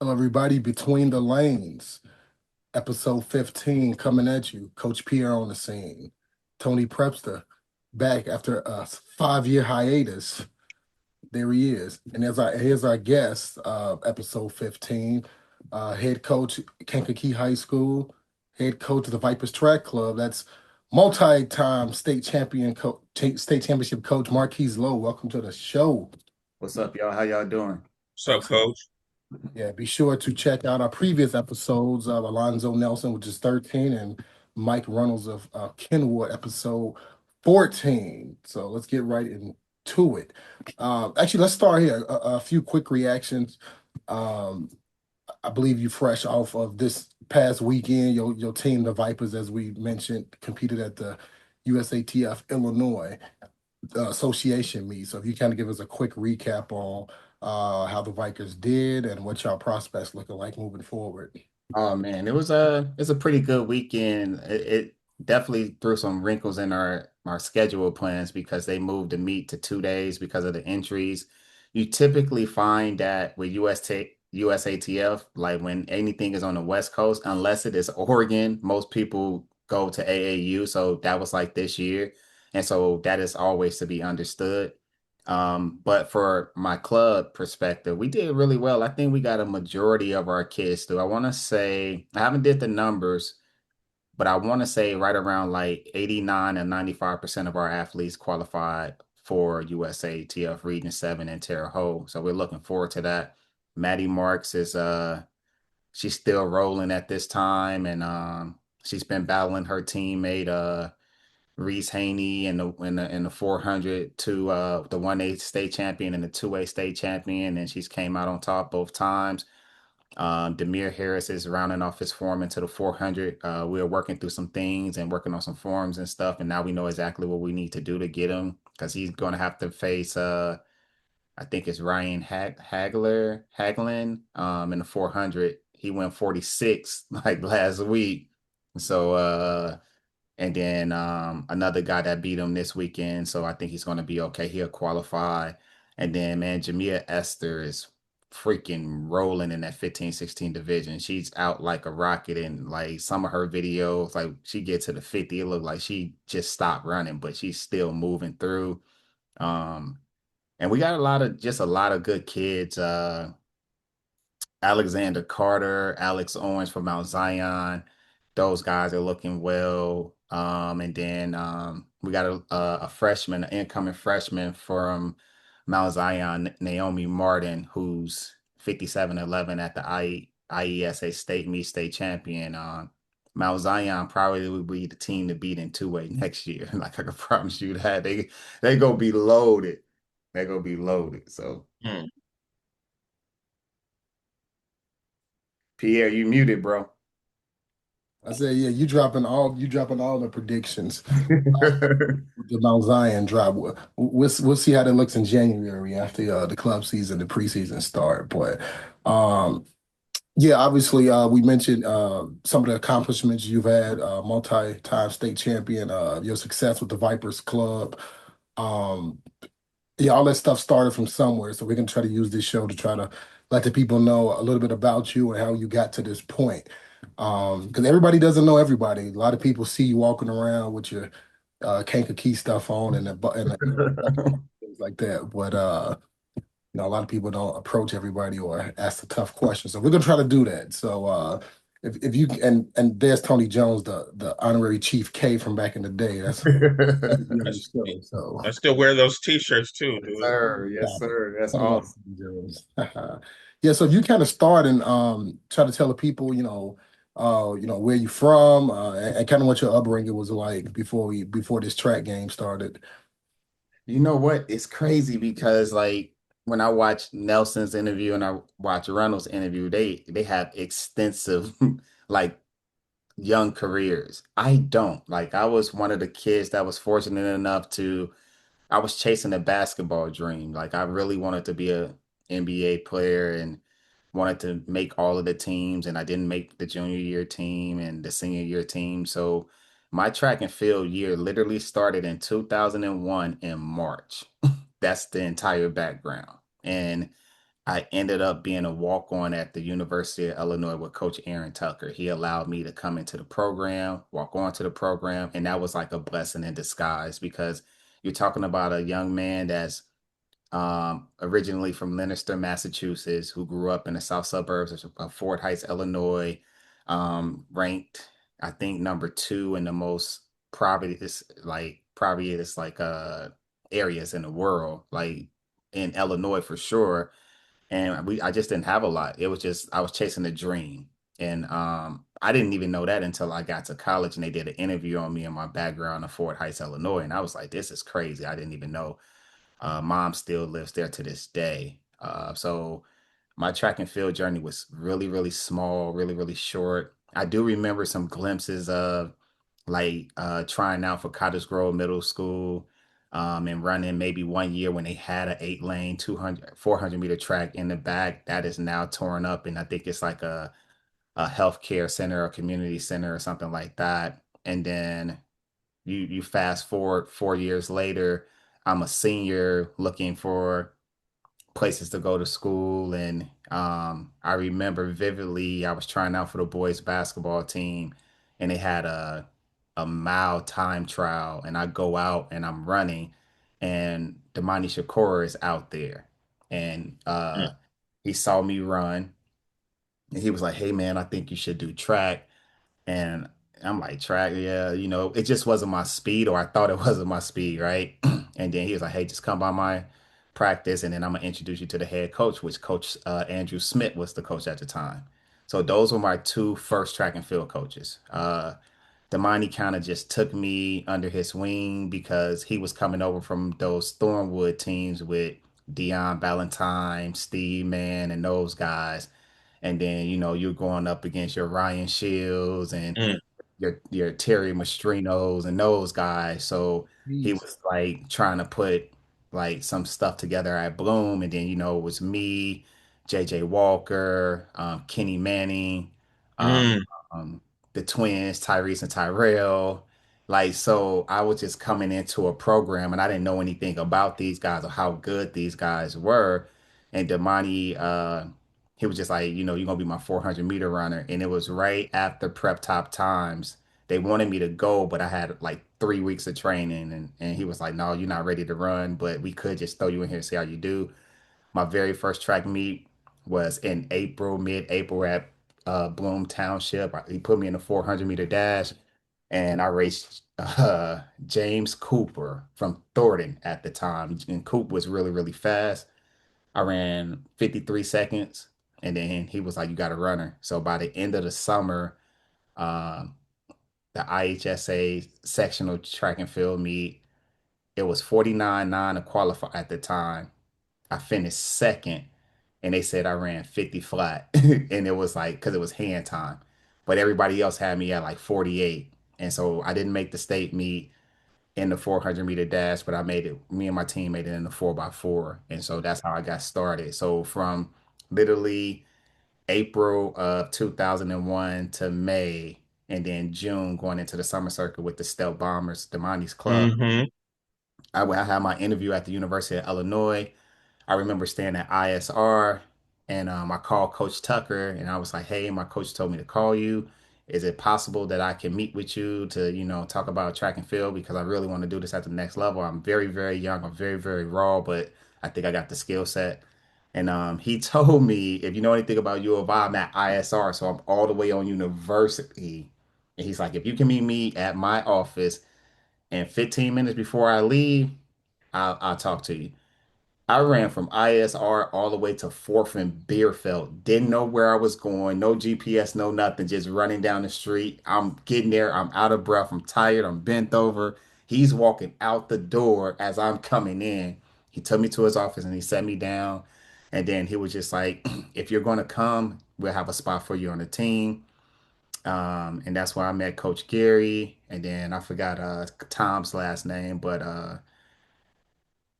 Hello, everybody. Between the Lanes, episode 15 coming at you. Coach Pierre on the scene. Tony Prepster back after a 5-year hiatus. There he is. And here's our guest, episode 15, head coach, Kankakee High School, head coach of the Vipers Track Club. That's multi-time state championship coach Marques Lowe. Welcome to the show. What's up, y'all? How y'all doing? What's up, coach? Yeah, be sure to check out our previous episodes of Alonzo Nelson, which is 13, and Mike Reynolds of Kenwood, episode 14. So let's get right into it. Actually, let's start here. A few quick reactions. Um, I believe you fresh off of this past weekend. Your team, the Vipers, as we mentioned, competed at the USATF Illinois association meet. So if you kind of give us a quick recap on how the Vikings did and what y'all prospects looking like moving forward. Oh man, it's a pretty good weekend. It definitely threw some wrinkles in our schedule plans because they moved the meet to 2 days because of the injuries. You typically find that with USATF, like when anything is on the West Coast, unless it is Oregon, most people go to AAU. So that was like this year. And so that is always to be understood. But for my club perspective, we did really well. I think we got a majority of our kids through. I want to say, I haven't did the numbers, but I want to say right around like 89 and 95% of our athletes qualified for USATF Region 7 in Terre Haute. So we're looking forward to that. Maddie Marks is she's still rolling at this time, and she's been battling her teammate Reese Haney in the 400 to the 1A state champion and the 2A state champion, and she's came out on top both times. Demir Harris is rounding off his form into the 400. We're working through some things and working on some forms and stuff, and now we know exactly what we need to do to get him because he's going to have to face I think it's Ryan Haglin in the 400. He went 46 like last week. So and then another guy that beat him this weekend. So I think he's going to be okay. He'll qualify. And then, man, Jamia Esther is freaking rolling in that 15-16 division. She's out like a rocket. And like some of her videos, like she gets to the 50, it looked like she just stopped running, but she's still moving through. Um, and we got a lot of good kids. Alexander Carter, Alex Owens from Mount Zion. Those guys are looking well. And then we got a freshman, an incoming freshman from Mount Zion, Naomi Martin, who's 57-11 at the IESA state champion. Mount Zion probably will be the team to beat in 2A next year. Like I can promise you that they gonna be loaded. They gonna be loaded. So Hmm. Pierre, you muted, bro. I said, yeah, you dropping all the predictions. With the Mount Zion drop. We'll see how that looks in January after the club season, the preseason start. But um, yeah, obviously, we mentioned some of the accomplishments you've had, multi-time state champion, your success with the Vipers Club. Um, yeah, all that stuff started from somewhere. So we're gonna try to use this show to try to let the people know a little bit about you and how you got to this point. Because everybody doesn't know everybody. A lot of people see you walking around with your Kankakee stuff on and things like that. But a lot of people don't approach everybody or ask the tough questions. So we're gonna try to do that. So if you and there's Tony Jones, the honorary Chief K from back in the day. That's the I, other s- show. So I still wear those T-shirts too, Yes, dude. sir. Yes, copy. sir. That's Come on, awesome. Jones. Yeah, so if you kind of start and try to tell the people, where you from, and kind of what your upbringing was like before this track game started. You know what? It's crazy because like when I watch Nelson's interview and I watch Reynolds' interview, they have extensive like young careers. I don't. Like I was one of the kids that was fortunate enough to I was chasing a basketball dream. Like I really wanted to be a NBA player and wanted to make all of the teams, and I didn't make the junior year team and the senior year team. So my track and field year literally started in 2001 in March. That's the entire background. And I ended up being a walk-on at the University of Illinois with Coach Aaron Tucker. He allowed me to come into the program, walk on to the program, and that was like a blessing in disguise because you're talking about a young man that's originally from Leominster, Massachusetts, who grew up in the south suburbs of Fort Heights, Illinois, ranked, I think, number two in the most poverty is like areas in the world, like in Illinois for sure. And I just didn't have a lot. It was just I was chasing a dream. And I didn't even know that until I got to college and they did an interview on me and my background in Fort Heights, Illinois. And I was like, this is crazy. I didn't even know mom still lives there to this day. So my track and field journey was really, really small, really, really short. I do remember some glimpses of like trying out for Cottage Grove Middle School and running maybe one year when they had an 8 lane 200 400 meter track in the back that is now torn up and I think it's like a healthcare center or community center or something like that. And then you fast forward 4 years later, I'm a senior looking for places to go to school. And I remember vividly, I was trying out for the boys basketball team and they had a mile time trial. And I go out and I'm running and Damani Shakur is out there. And he saw me run and he was like, hey, man, I think you should do track. And I'm like, track, yeah, it just wasn't my speed, or I thought it wasn't my speed, right? And then he was like, hey, just come by my practice, and then I'm gonna introduce you to the head coach, which Coach Andrew Smith was the coach at the time. So those were my two first track and field coaches. Damani kind of just took me under his wing because he was coming over from those Thornwood teams with Dion Valentine, Steve Mann, and those guys. And then, you're going up against your Ryan Shields and Mm, your Terry Mastrinos and those guys. So he Jeez. was like trying to put like some stuff together at Bloom. And then, it was me, JJ Walker, Kenny Manning, um, mm, um, the twins, Tyrese and Tyrell. Like, so I was just coming into a program and I didn't know anything about these guys or how good these guys were. And Damani, he was just like, you're gonna be my 400 meter runner. And it was right after prep top times. They wanted me to go, but I had like 3 weeks of training. And he was like, no, you're not ready to run, but we could just throw you in here and see how you do. My very first track meet was in April, mid-April at Bloom Township. He put me in a 400 meter dash, and I raced James Cooper from Thornton at the time. And Coop was really, really fast. I ran 53 seconds, and then he was like, "You got a runner." So by the end of the summer, um, the IHSA sectional track and field meet, it was 49.9 to qualify at the time. I finished second, and they said I ran 50 flat, and it was like because it was hand time, but everybody else had me at like 48, and so I didn't make the state meet in the 400 meter dash, but I made it. Me and my team made it in the 4x4, and so that's how I got started. So from literally April of 2001 to May, and then June going into the summer circuit with the Stealth Bombers, Demani's club. mm-hmm, I had my interview at the University of Illinois. I remember staying at ISR and I called Coach Tucker and I was like, hey, my coach told me to call you. Is it possible that I can meet with you to, talk about track and field? Because I really want to do this at the next level. I'm very, very young. I'm very, very raw, but I think I got the skill set. And he told me, if you know anything about U of I, I'm at ISR, so I'm all the way on university. And he's like, if you can meet me at my office and 15 minutes before I leave, I'll talk to you. I ran from ISR all the way to Fourth and Beerfeld. Didn't know where I was going. No GPS, no nothing. Just running down the street. I'm getting there. I'm out of breath. I'm tired. I'm bent over. He's walking out the door as I'm coming in. He took me to his office and he set me down. And then he was just like, if you're going to come, we'll have a spot for you on the team. And that's where I met Coach Gary. And then I forgot Tom's last name, but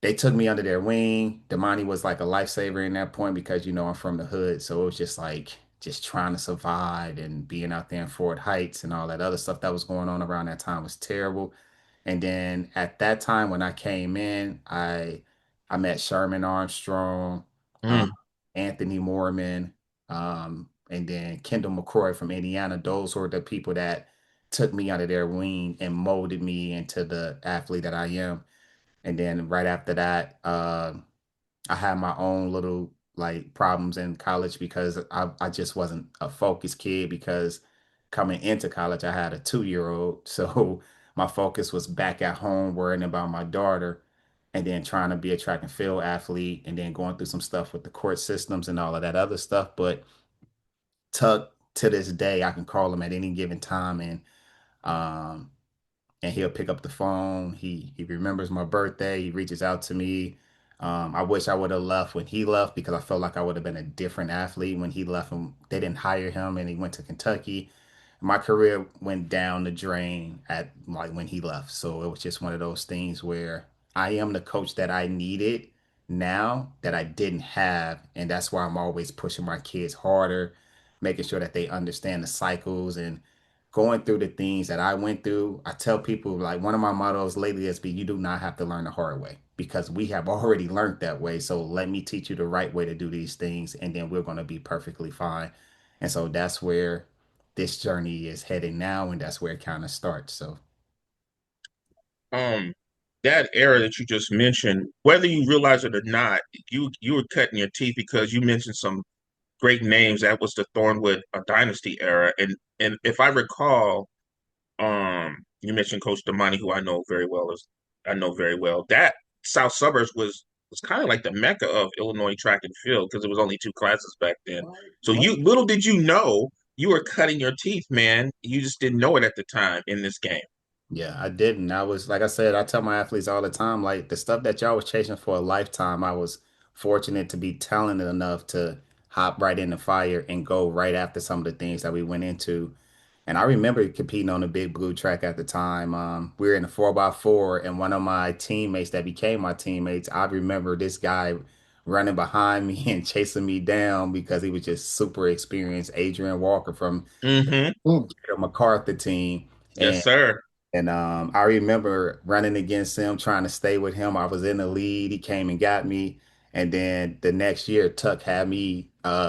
they took me under their wing. Damani was like a lifesaver in that point because I'm from the hood, so it was just like just trying to survive and being out there in Fort Heights and all that other stuff that was going on around that time was terrible. And then at that time when I came in, I met Sherman Armstrong, uh, mm, Anthony Mormon, and then Kendall McCroy from Indiana. Those were the people that took me under their wing and molded me into the athlete that I am. And then right after that, I had my own little like problems in college because I just wasn't a focused kid because coming into college, I had a 2-year-old. So my focus was back at home worrying about my daughter and then trying to be a track and field athlete and then going through some stuff with the court systems and all of that other stuff. But Tuck, to this day, I can call him at any given time um and he'll pick up the phone. He remembers my birthday. He reaches out to me. I wish I would have left when he left because I felt like I would have been a different athlete when he left. Him, they didn't hire him, and he went to Kentucky. My career went down the drain at like when he left. So it was just one of those things where I am the coach that I needed now that I didn't have, and that's why I'm always pushing my kids harder, making sure that they understand the cycles and going through the things that I went through. I tell people like one of my mottos lately has been you do not have to learn the hard way because we have already learned that way. So let me teach you the right way to do these things and then we're going to be perfectly fine. And so that's where this journey is heading now and that's where it kind of starts. So Um, that era that you just mentioned, whether you realize it or not, you were cutting your teeth because you mentioned some great names. That was the Thornwood dynasty era, and if I recall, you mentioned Coach Damani, who I know very well. That South Suburbs was kind of like the mecca of Illinois track and field because it was only two classes back then. So you little did you know you were cutting your teeth, man. You just didn't know it at the time in this game. yeah, I didn't. I was, like I said, I tell my athletes all the time, like the stuff that y'all was chasing for a lifetime, I was fortunate to be talented enough to hop right in the fire and go right after some of the things that we went into. And I remember competing on the big blue track at the time. We were in the 4x4, and one of my teammates that became my teammates, I remember this guy running behind me and chasing me down because he was just super experienced, Adrian Walker from Mm-hmm. Mm. the MacArthur team. Yes, sir. And I remember running against him, trying to stay with him. I was in the lead. He came and got me. And then the next year, Tuck had me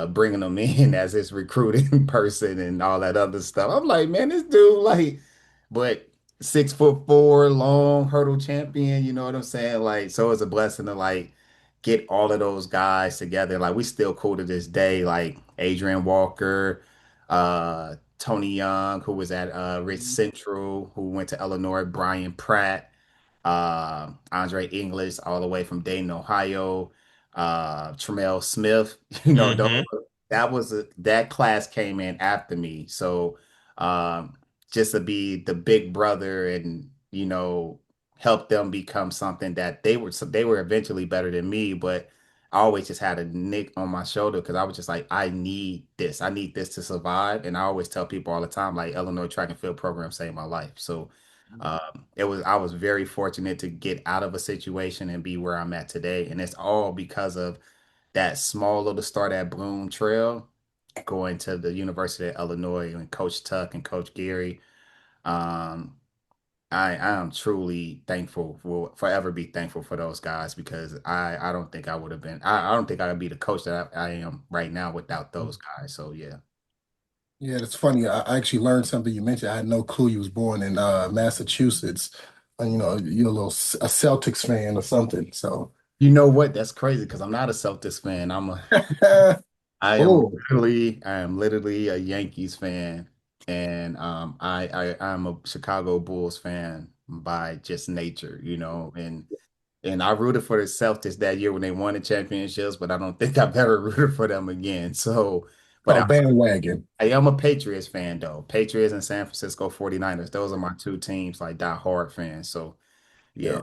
bringing him in as his recruiting person and all that other stuff. I'm like, man, this dude, like, but 6'4", long hurdle champion. You know what I'm saying? Like, so it's a blessing to like get all of those guys together. Like, we still cool to this day. Like Adrian Walker, Tony Young, who was at Rich Central, who went to Illinois, Brian Pratt, Andre English, all the way from Dayton, Ohio, Tremel Smith. You know, Mm-hmm. that class came in after me. So just to be the big brother and help them become something that they were eventually better than me, but I always just had a nick on my shoulder because I was just like, I need this. I need this to survive. And I always tell people all the time, like Illinois track and field program saved my life. So I was very fortunate to get out of a situation and be where I'm at today. And it's all because of that small little start at Bloom Trail, going to the University of Illinois and Coach Tuck and Coach Gary. Um, I am truly thankful, will forever be thankful for those guys because I don't think I would have been I don't think I would be the coach that I am right now without those guys. So yeah. Yeah, that's funny. I actually learned something you mentioned. I had no clue you was born in Massachusetts. You're a Celtics fan or something. So, You know what? That's crazy because I'm not a Celtics fan. oh, I am literally a Yankees fan, and I'm a Chicago Bulls fan by just nature, and I rooted for the Celtics that year when they won the championships, but I don't think I've ever rooted for them again. So, but oh, bandwagon. I am a Patriots fan though. Patriots and San Francisco 49ers. Those are my two teams, like die hard fans. So Yeah. yeah.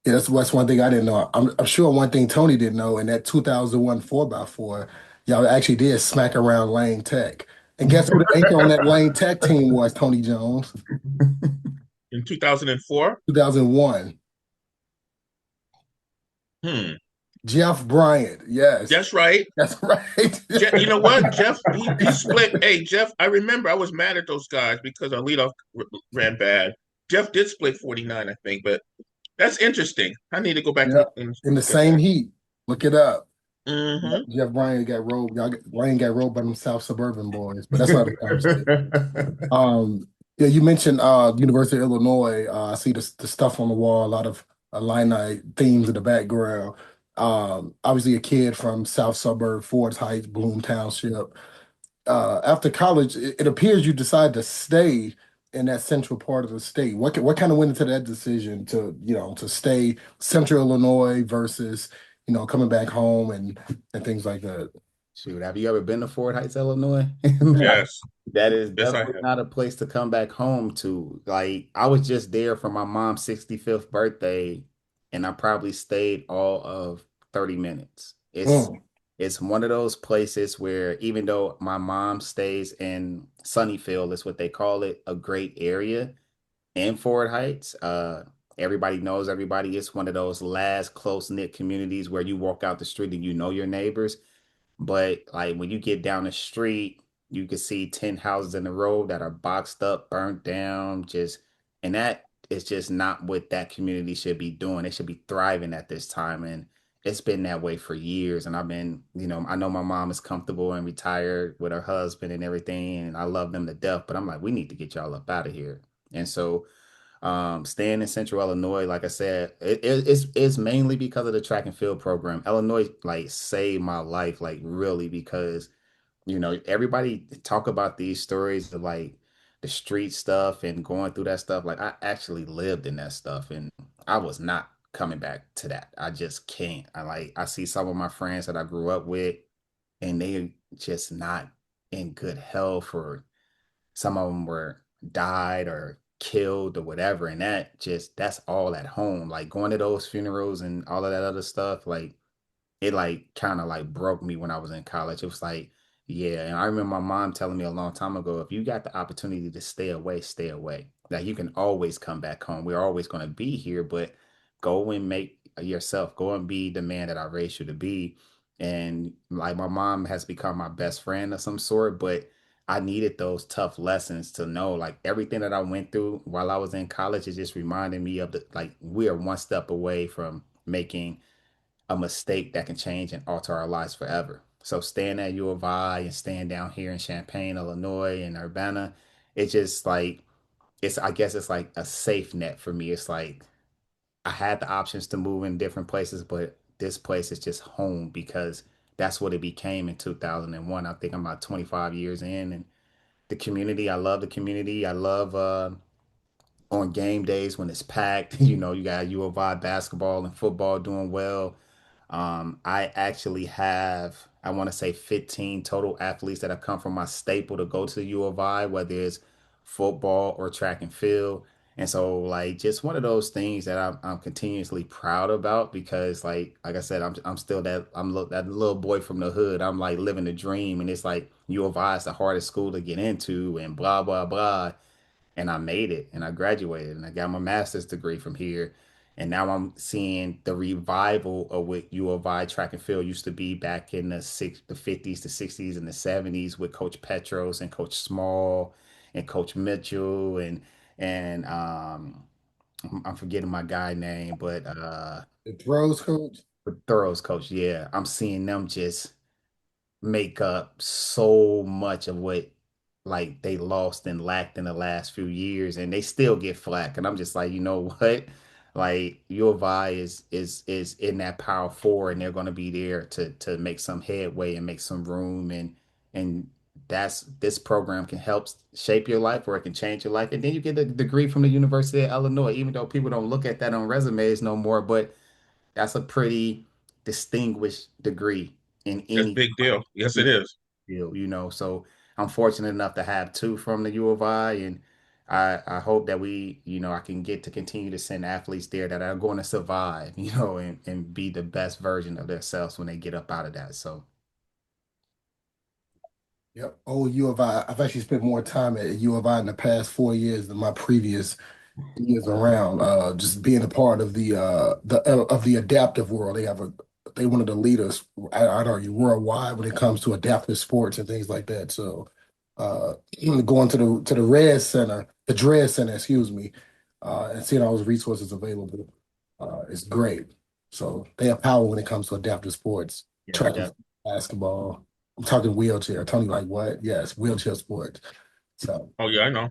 Yeah, that's one thing I didn't know. I'm sure one thing Tony didn't know in that 2001 4x4, y'all actually did smack around Lane Tech. And guess who the anchor on that Lane Tech team was, Tony Jones? In 2004. 2001. Hmm. Jeff Bryant. Yes, That's right. that's right. You know what? Jeff, he split. Hey, Jeff, I remember I was mad at those guys because our leadoff ran bad. Jeff did split 49, I think, but that's interesting. I need to go back Yeah, and in the look at same that. heat. Look it up. Hmm. Jeff Bryant got rolled. Ryan got rolled by them South suburban boys, but that's not the conversation. Um, yeah, you mentioned University of Illinois. I see the stuff on the wall, a lot of Illini themes in the background. Obviously a kid from South Suburb, Ford's Heights, Bloom Township. After college, it appears you decided to stay in that central part of the state. What kind of went into that decision to, to stay central Illinois versus, coming back home and things like that? Shoot, have you ever been to Fort Heights, Illinois? Yes. That is Yes, I definitely have. not a place to come back home to. Like, I was just there for my mom's 65th birthday, and I probably stayed all of 30 minutes. Mm. It's one of those places where even though my mom stays in Sunnyfield, is what they call it, a great area in Fort Heights. Everybody knows everybody. It's one of those last close-knit communities where you walk out the street and you know your neighbors. But like when you get down the street, you can see 10 houses in a row that are boxed up, burnt down, and that is just not what that community should be doing. They should be thriving at this time. And it's been that way for years. And I've been, I know my mom is comfortable and retired with her husband and everything, and I love them to death, but I'm like, we need to get y'all up out of here. And so staying in Central Illinois, like I said, it's mainly because of the track and field program. Illinois like saved my life, like really, because everybody talk about these stories of like the street stuff and going through that stuff. Like I actually lived in that stuff, and I was not coming back to that. I just can't. I see some of my friends that I grew up with, and they just not in good health, or some of them were died or killed or whatever. And that's all at home. Like going to those funerals and all of that other stuff, like it like kind of like broke me when I was in college. It was like, yeah. And I remember my mom telling me a long time ago, if you got the opportunity to stay away, stay away. Like you can always come back home. We're always going to be here, but go and make yourself, go and be the man that I raised you to be. And like my mom has become my best friend of some sort, but I needed those tough lessons to know like everything that I went through while I was in college is just reminding me of the like we are one step away from making a mistake that can change and alter our lives forever. So staying at U of I and staying down here in Champaign, Illinois and Urbana, it's just like I guess it's like a safe net for me. It's like I had the options to move in different places, but this place is just home because that's what it became in 2001. I think I'm about 25 years in, and the community, I love the community. I love on game days when it's packed, you got U of I basketball and football doing well. I actually have, I want to say 15 total athletes that have come from my staple to go to the U of I, whether it's football or track and field. And so, like, just one of those things that I'm continuously proud about because, like I said, I'm still that little boy from the hood. I'm like living the dream, and it's like U of I is the hardest school to get into, and blah blah blah, and I made it and I graduated and I got my master's degree from here. And now I'm seeing the revival of what U of I track and field used to be back in the 50s, the 60s, and the 70s with Coach Petros and Coach Small and Coach Mitchell and I'm forgetting my guy name, but The throws coach. Thorough's coach. Yeah, I'm seeing them just make up so much of what like they lost and lacked in the last few years, and they still get flack. And I'm just like, you know what? Like U of I is in that power four, and they're going to be there to make some headway and make some room, and that's this program can help shape your life or it can change your life. And then you get a degree from the University of Illinois, even though people don't look at that on resumes no more, but that's a pretty distinguished degree in That's a any big deal. Yes, it is. field. So I'm fortunate enough to have two from the U of I, and I hope that I can get to continue to send athletes there that are going to survive, and be the best version of themselves when they get up out of that. So Yep. Oh, U of I. I've actually spent more time at U of I in the past 4 years than my previous years around. Just being a part of the adaptive world. They one of the leaders, I'd argue, worldwide when it comes to adaptive sports and things like that. So going to the Red Center, the Dread Center, excuse me, and seeing all those resources available is great. So they have power when it comes to adaptive sports. Yeah, track and field, basketball. I'm talking wheelchair. Tony, like what? Yes, wheelchair sports. So Oh yeah, I know.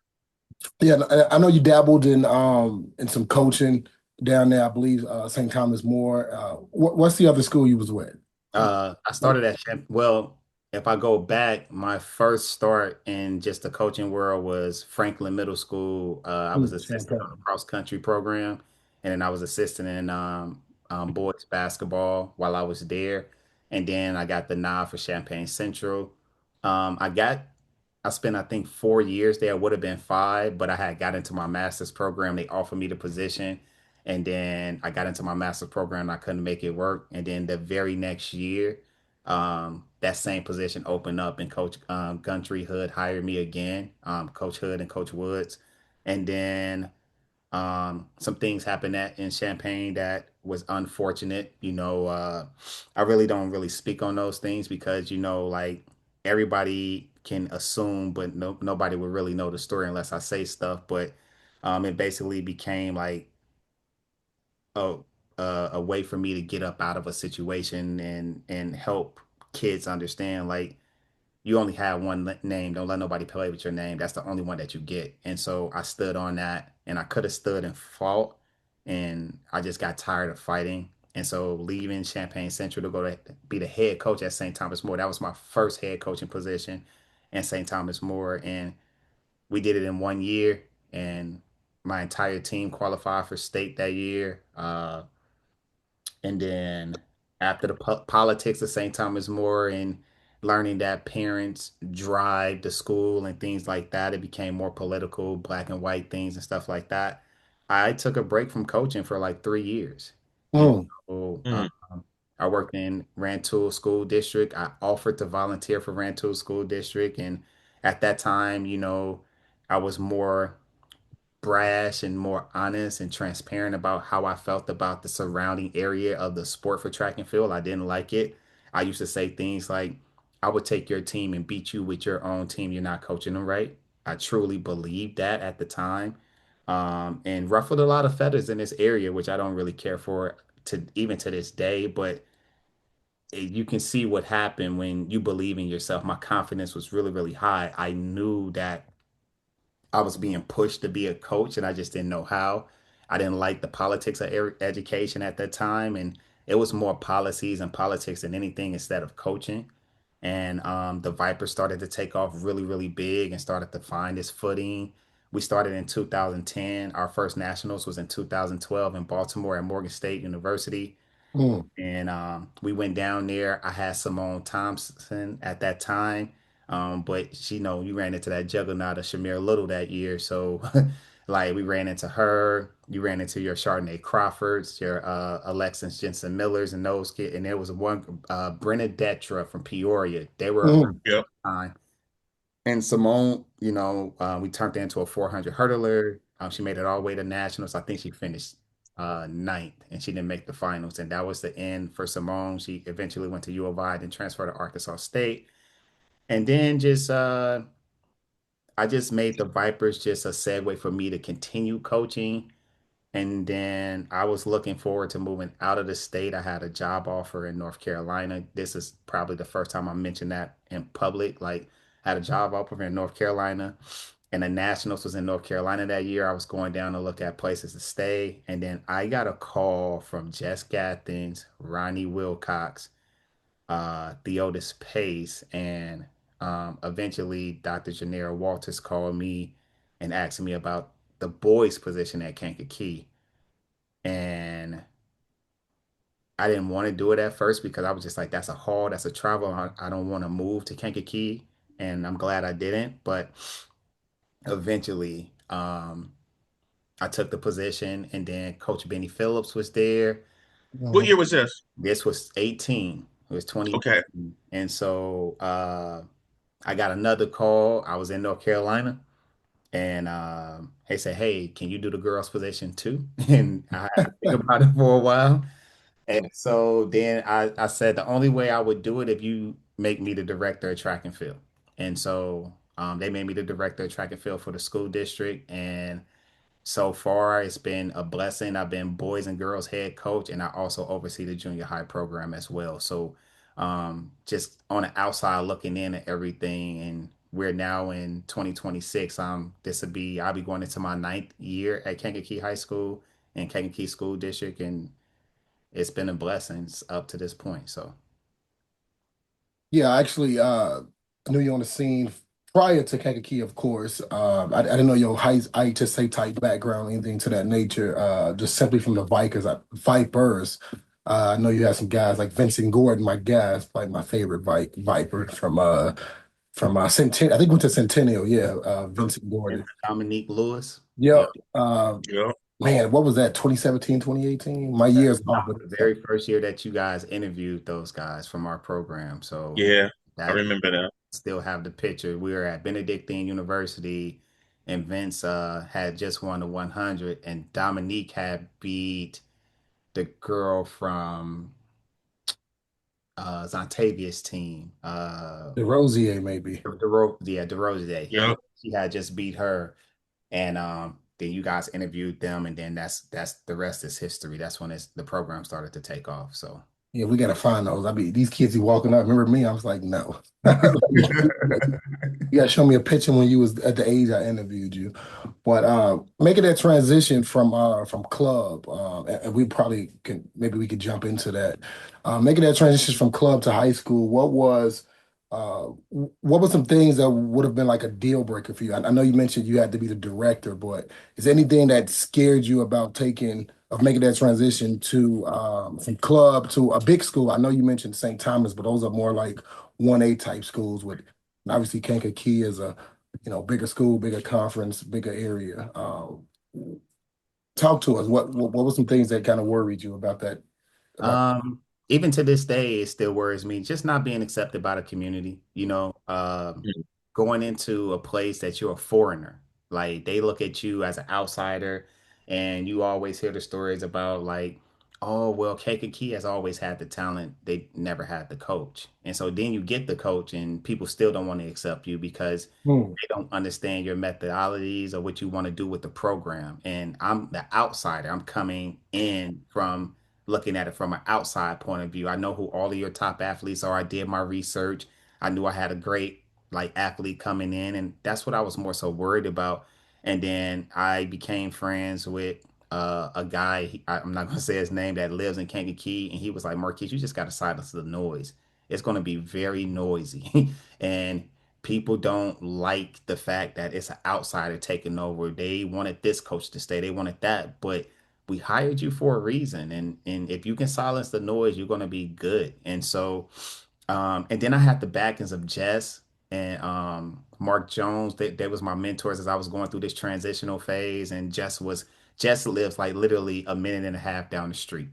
yeah, I know you dabbled in some coaching down there. I believe St. Thomas More. What's the other school you was with? I started at well, if I go back, my first start in just the coaching world was Franklin Middle School. I was assistant on the Champagne. cross country program, and then I was assistant in boys basketball while I was there. And then I got the nod for Champaign Central. Um, I got I spent I think 4 years there. It would have been five, but I had got into my master's program. They offered me the position. And then I got into my master's program. I couldn't make it work. And then the very next year, that same position opened up, and Coach Gundry Hood hired me again, Coach Hood and Coach Woods. And then some things happened in Champaign that was unfortunate. I really don't really speak on those things because, like everybody can assume, but nobody would really know the story unless I say stuff. But it basically became like a a way for me to get up out of a situation and help kids understand like you only have one name. Don't let nobody play with your name. That's the only one that you get. And so I stood on that, and I could have stood and fought, and I just got tired of fighting. And so leaving Champaign Central to go to be the head coach at St. Thomas More, that was my first head coaching position in St. Thomas More, and we did it in 1 year, and my entire team qualified for state that year. And then after the politics of St. Thomas More and learning that parents drive the school and things like that, it became more political, black and white things and stuff like that. I took a break from coaching for like 3 years. And Mm, so Mm. I worked in Rantoul School District. I offered to volunteer for Rantoul School District. And at that time, I was more brash and more honest and transparent about how I felt about the surrounding area of the sport for track and field. I didn't like it. I used to say things like, I would take your team and beat you with your own team. You're not coaching them right. I truly believed that at the time. And ruffled a lot of feathers in this area, which I don't really care for to even to this day. But you can see what happened when you believe in yourself. My confidence was really, really high. I knew that I was being pushed to be a coach and I just didn't know how. I didn't like the politics of education at that time. And it was more policies and politics than anything instead of coaching. And the Vipers started to take off really, really big and started to find its footing. We started in 2010. Our first nationals was in 2012 in Baltimore at Morgan State University. mm, And we went down there. I had Simone Thompson at that time, but she, you ran into that juggernaut of Shamir Little that year. So, like, we ran into her. You ran into your Chardonnay Crawfords, your Alexis Jensen Millers, and those kids. And there was one Brenna Detra from Peoria. They were around mm, Yep. the time. And Simone, we turned her into a 400 hurdler. She made it all the way to nationals. I think she finished ninth, and she didn't make the finals. And that was the end for Simone. She eventually went to U of I, then transferred to Arkansas State. And then I just made the Vipers just a segue for me to continue coaching. And then I was looking forward to moving out of the state. I had a job offer in North Carolina. This is probably the first time I mentioned that in public. Like, I had a job offer in North Carolina, and the Nationals was in North Carolina that year. I was going down to look at places to stay. And then I got a call from Jess Gathens, Ronnie Wilcox, Theodis Pace, and eventually Dr. Janera Walters called me and asked me about the boys' position at Kankakee. And I didn't want to do it at first because I was just like, that's a haul, that's a travel. I don't want to move to Kankakee. And I'm glad I didn't. But eventually, I took the position, and then Coach Benny Phillips was there. What mm, year was this? This was 18. It was Okay. 2018. And so I got another call. I was in North Carolina, and they said, hey, can you do the girls' position too? And I had to think about it for a while. And so then I said the only way I would do it if you make me the director of track and field. And so they made me the director of track and field for the school district. And so far, it's been a blessing. I've been boys and girls head coach, and I also oversee the junior high program as well. So just on the outside looking in at everything. And we're now in 2026. I'll be going into my ninth year at Kankakee High School and Kankakee School District, and it's been a blessing up to this point. So, Yeah, I actually knew you on the scene prior to Kankakee, of course. I didn't know your IHSA type background, anything to that nature. Just simply from the Vipers. I know you had some guys like Vincent Gordon, my guy, like my favorite Viper from Centennial. I think went to Centennial. Yeah, Vincent and Gordon. Dominique Lewis. Yep. Yep. Yeah. Man, what was that? 2017, 2018. My That years was off, but the very first year that you guys interviewed those guys from our program. So Yeah. I that remember that. still have the picture. We were at Benedictine University, and Vince had just won the 100, and Dominique had beat the girl from Zontavia's team. the Rosier maybe. DeRozay. Yeah. She had just beat her, and then you guys interviewed them, and then that's the rest is history. That's when the program started to take off. So. Yeah, we gotta find those. I mean, these kids be walking up. Remember me? I was like, no. You gotta show me a picture when you was at the age I interviewed you. But making that transition from club, and we probably can maybe we could jump into that. Making that transition from club to high school, what were some things that would have been like a deal breaker for you? I know you mentioned you had to be the director, but is there anything that scared you about making that transition to from club to a big school? I know you mentioned St. Thomas, but those are more like 1A type schools with obviously Kankakee is a bigger school, bigger conference, bigger area. Talk to us. What were some things that kind of worried you about that? About Um, Even to this day, it still worries me just not being accepted by the community, Mm. going into a place that you're a foreigner. Like they look at you as an outsider, and you always hear the stories about like, oh, well, Kankakee has always had the talent. They never had the coach. And so then you get the coach, and people still don't want to accept you because Hmm. they don't understand your methodologies or what you want to do with the program. And I'm the outsider. I'm coming in from looking at it from an outside point of view. I know who all of your top athletes are. I did my research. I knew I had a great like athlete coming in, and that's what I was more so worried about. And then I became friends with a guy. I'm not going to say his name that lives in Kankakee, and he was like, Marques, you just got to silence the noise. It's going to be very noisy, and people don't like the fact that it's an outsider taking over. They wanted this coach to stay, they wanted that, but we hired you for a reason, and if you can silence the noise, you're going to be good. And so and then I had the backings of Jess and Mark Jones. That was my mentors as I was going through this transitional phase. And Jess lives like literally a minute and a half down the street.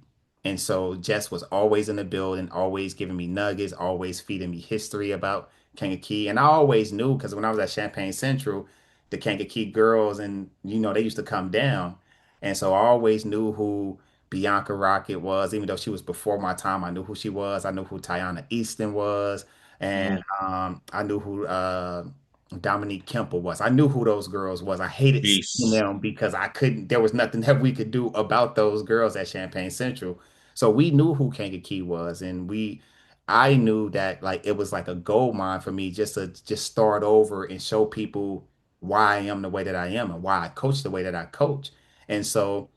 And so Jess was always in the building, always giving me nuggets, always feeding me history about Kankakee. And I always knew because when I was at Champaign Central, the Kankakee girls and they used to come down. And so I always knew who Bianca Rocket was, even though she was before my time. I knew who she was. I knew who Tiana Easton was, Mm. and I knew who Dominique Kemper was. I knew who those girls was. I hated seeing Peace. them because I couldn't. There was nothing that we could do about those girls at Champaign Central. So we knew who Kankakee was, and I knew that like it was like a gold mine for me just to just start over and show people why I am the way that I am and why I coach the way that I coach. And so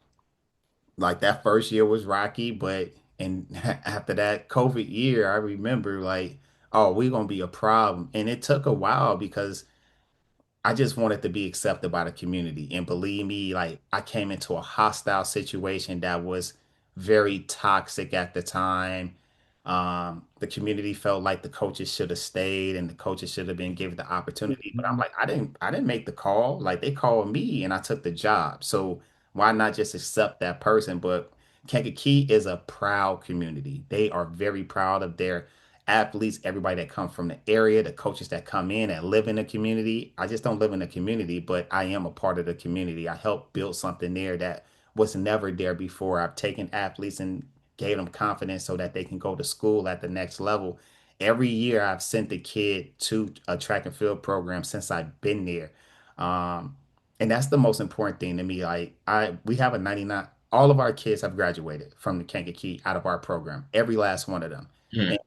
like that first year was rocky, but and after that COVID year, I remember like, oh, we're gonna be a problem. And it took a while because I just wanted to be accepted by the community. And believe me, like I came into a hostile situation that was very toxic at the time. The community felt like the coaches should have stayed and the coaches should have been given the opportunity. But I'm like, I didn't make the call. Like they called me and I took the job. So why not just accept that person? But Kankakee is a proud community. They are very proud of their athletes, everybody that comes from the area, the coaches that come in and live in the community. I just don't live in the community, but I am a part of the community. I helped build something there that was never there before. I've taken athletes and gave them confidence so that they can go to school at the next level. Every year I've sent a kid to a track and field program since I've been there. Um, and that's the most important thing to me. Like we have a 99, all of our kids have graduated from the Kankakee out of our program, every last one of them. Mm.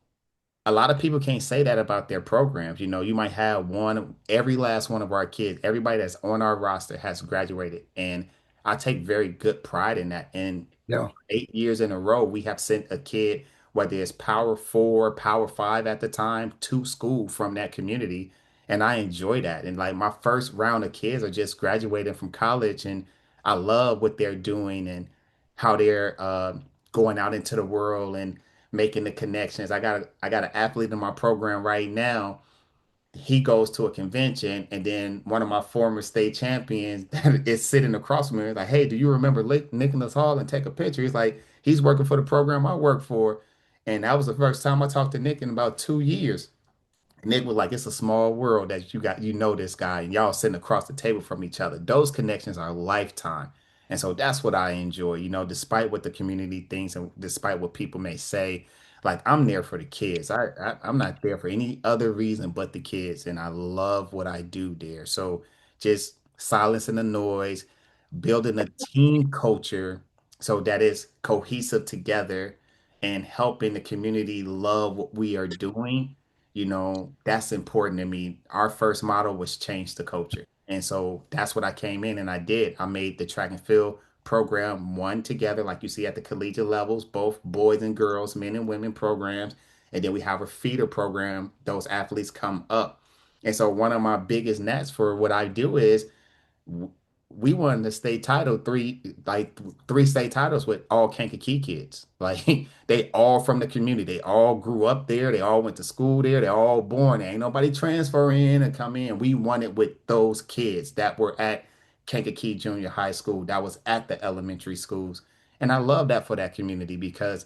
a lot of people can't say that about their programs. You know, you might have one, every last one of our kids, everybody that's on our roster has graduated. And I take very good pride in that. And Yeah. 8 years in a row, we have sent a kid, whether it's Power Four, Power Five at the time, to school from that community. And I enjoy that. And like my first round of kids are just graduating from college, and I love what they're doing and how they're going out into the world and making the connections. I got an athlete in my program right now. He goes to a convention, and then one of my former state champions is sitting across from me. Like, hey, do you remember Nicholas Hall? And take a picture. He's like, he's working for the program I work for, and that was the first time I talked to Nick in about 2 years. Nick was like, it's a small world that you got, this guy, and y'all sitting across the table from each other. Those connections are a lifetime. And so that's what I enjoy, despite what the community thinks and despite what people may say, like I'm there for the kids. I'm not there for any other reason but the kids. And I love what I do there. So just silencing the noise, building a team culture so that it's cohesive together and helping the community love what we are doing, that's important to me. Our first motto was change the culture. And so that's what I came in and I did. I made the track and field program one together, like you see at the collegiate levels, both boys and girls, men and women programs. And then we have a feeder program. Those athletes come up. And so one of my biggest nets for what I do is w- we won the state title three state titles with all Kankakee kids. Like they all from the community. They all grew up there. They all went to school there. They all born there. Ain't nobody transfer in and come in. We won it with those kids that were at Kankakee Junior High School, that was at the elementary schools. And I love that for that community because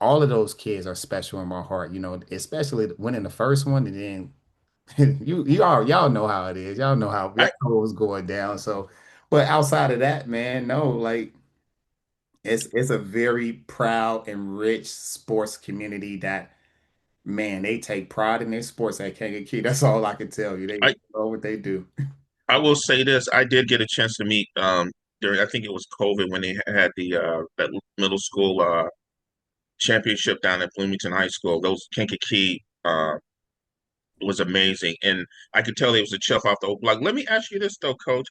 all of those kids are special in my heart, especially winning the first one and then y'all know how it is. Y'all I know what was going down. So, but outside of that, man, no, like it's a very proud and rich sports community that man, they take pride in their sports at Kankakee. That's all I can tell you. They I know what they do. I will say this. I did get a chance to meet during I think it was COVID when they had the that middle school championship down at Bloomington High School. Those Kankakee was amazing, and I could tell he was a chef off the old block. Let me ask you this though, Coach.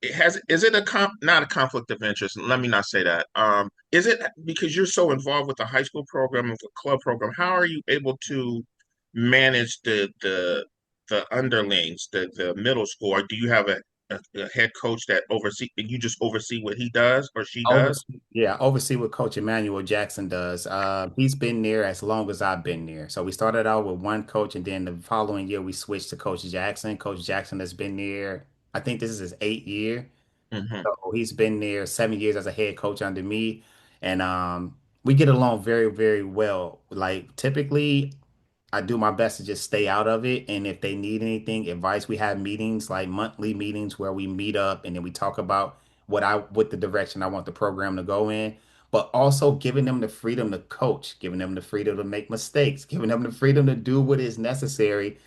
Is it a not a conflict of interest? Let me not say that. Is it because you're so involved with the high school program and the club program? How are you able to manage the underlings, the middle school? Or do you have a head coach that oversee? You just oversee what he does or she does? Oversee what Coach Emmanuel Jackson does. He's been there as long as I've been there. So we started out with one coach, and then the following year we switched to Coach Jackson. Coach Jackson has been there. I think this is his 8th year. Hmm. So he's been there 7 years as a head coach under me, and we get along very, very well. Like typically, I do my best to just stay out of it. And if they need anything, advice, we have meetings like monthly meetings where we meet up and then we talk about what the direction I want the program to go in. But also giving them the freedom to coach, giving them the freedom to make mistakes, giving them the freedom to do what is necessary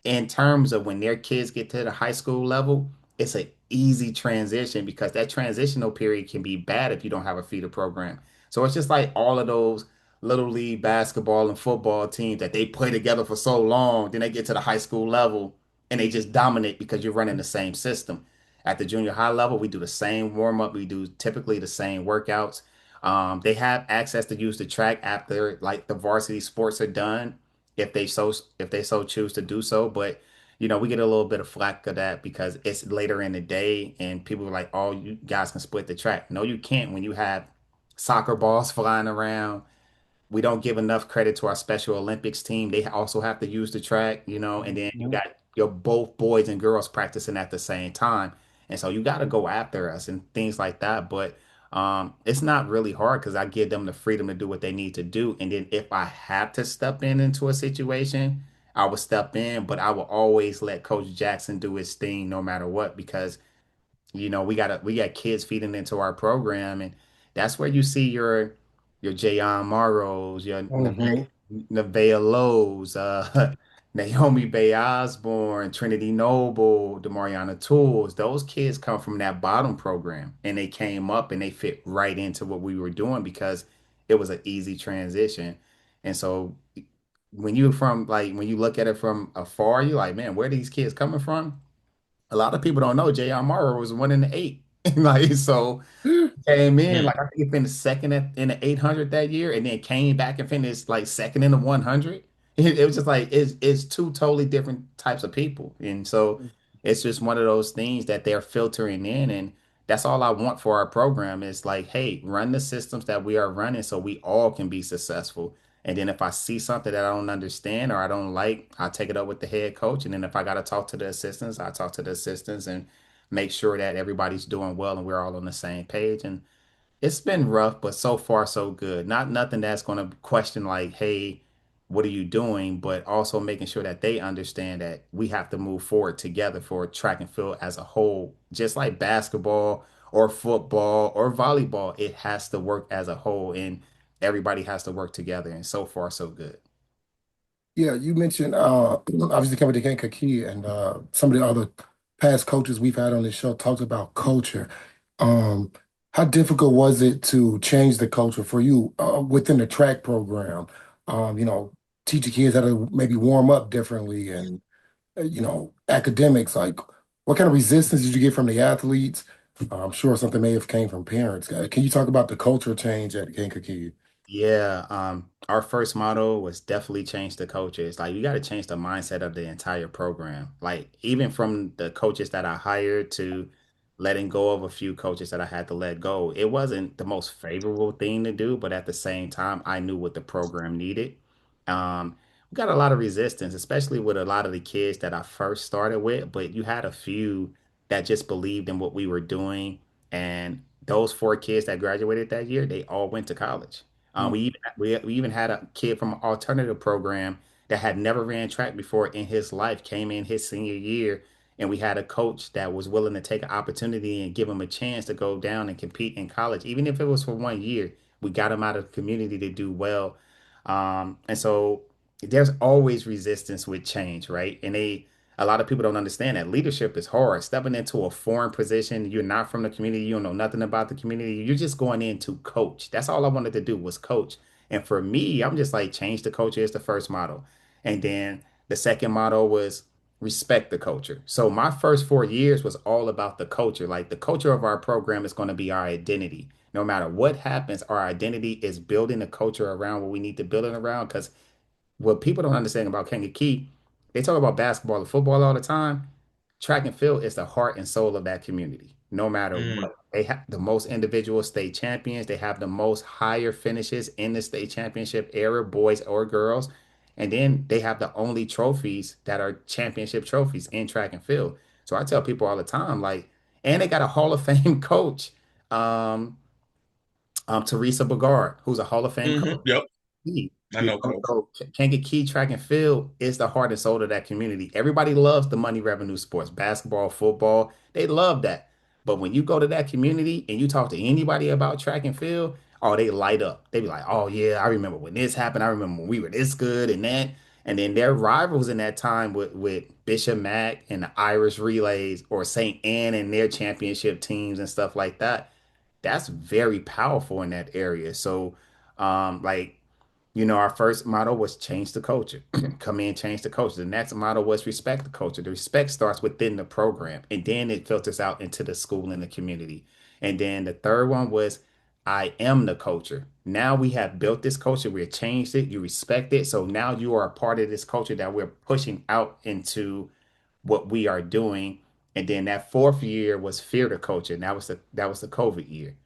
in terms of when their kids get to the high school level, it's an easy transition because that transitional period can be bad if you don't have a feeder program. So it's just like all of those little league basketball and football teams that they play together for so long, then they get to the high school level and they just dominate because you're running the same system. At the junior high level, we do the same warm up, we do typically the same workouts. They have access to use the track after like the varsity sports are done if they so choose to do so. But we get a little bit of flack of that because it's later in the day and people are like, "Oh, you guys can split the track." No, you can't when you have soccer balls flying around. We don't give enough credit to our Special Olympics team. They also have to use the track, and then you got your both boys and girls practicing at the same time. And so you got to go after us and things like that. But it's not really hard because I give them the freedom to do what they need to do. And then if I have to step in into a situation, I will step in, but I will always let Coach Jackson do his thing no matter what because we got kids feeding into our program, and that's where you see your Jayon Morrows, your Hmm. Nevaeh Lowe's, Naomi Bay Osborne, Trinity Noble, DeMariana Tools. Those kids come from that bottom program, and they came up and they fit right into what we were doing because it was an easy transition. And so when you from like when you look at it from afar, you're like, man, where are these kids coming from? A lot of people don't know J.R. Morrow was one in the eight. Like so came in Mm. like I think he finished second in the 800 that year, and then came back and finished like second in the 100. It was just like it's two totally different types of people, and so it's just one of those things that they're filtering in, and that's all I want for our program is like, hey, run the systems that we are running so we all can be successful. And then if I see something that I don't understand or I don't like, I'll take it up with the head coach. And then if I got to talk to the assistants, I talk to the assistants and make sure that everybody's doing well and we're all on the same page. And it's been rough, but so far so good. Not nothing that's going to question like, hey, what are you doing? But also making sure that they understand that we have to move forward together for track and field as a whole, just like basketball or football or volleyball. It has to work as a whole, and everybody has to work together. And so far so good. Yeah, you mentioned obviously coming to Kankakee and some of the other past coaches we've had on the show talked about culture. Um, how difficult was it to change the culture for you within the track program? You know, teaching kids how to maybe warm up differently and academics. Like, what kind of resistance did you get from the athletes? I'm sure something may have came from parents. Can you talk about the culture change at Kankakee? Yeah, our first motto was definitely change the coaches. Like you got to change the mindset of the entire program. Like even from the coaches that I hired to letting go of a few coaches that I had to let go. It wasn't the most favorable thing to do, but at the same time, I knew what the program needed. We got a lot of resistance, especially with a lot of the kids that I first started with, but you had a few that just believed in what we were doing. And those four kids that graduated that year, they all went to college. Mm. We even had a kid from an alternative program that had never ran track before in his life, came in his senior year, and we had a coach that was willing to take an opportunity and give him a chance to go down and compete in college, even if it was for 1 year. We got him out of the community to do well, and so there's always resistance with change, right? And a lot of people don't understand that leadership is hard. Stepping into a foreign position, you're not from the community, you don't know nothing about the community. You're just going in to coach. That's all I wanted to do was coach. And for me, I'm just like change the culture is the first model. And then the second model was respect the culture. So my first 4 years was all about the culture. Like the culture of our program is going to be our identity. No matter what happens, our identity is building a culture around what we need to build it around. Because what people don't understand about Kankakee, they talk about basketball and football all the time. Track and field is the heart and soul of that community. No matter Mm. what, they have the most individual state champions. They have the most higher finishes in the state championship era, boys or girls. And then they have the only trophies that are championship trophies in track and field. So I tell people all the time, like, and they got a Hall of Fame coach, um, Teresa Bogard, who's a Hall of Fame Hmm. coach Yep. key. I know, Coach. So Kankakee track and field is the heart and soul of that community. Everybody loves the money revenue sports, basketball, football. They love that. But when you go to that community and you talk to anybody about track and field, oh, they light up. They be like, oh yeah, I remember when this happened. I remember when we were this good and that. And then their rivals in that time with Bishop Mack and the Irish Relays or St. Anne and their championship teams and stuff like that. That's very powerful in that area. So, like our first motto was change the culture. Come in, change the culture. The next motto was respect the culture. The respect starts within the program, and then it filters out into the school and the community. And then the third one was I am the culture. Now we have built this culture, we've changed it, you respect it. So now you are a part of this culture that we're pushing out into what we are doing. And then that fourth year was fear the culture. And that was the COVID year.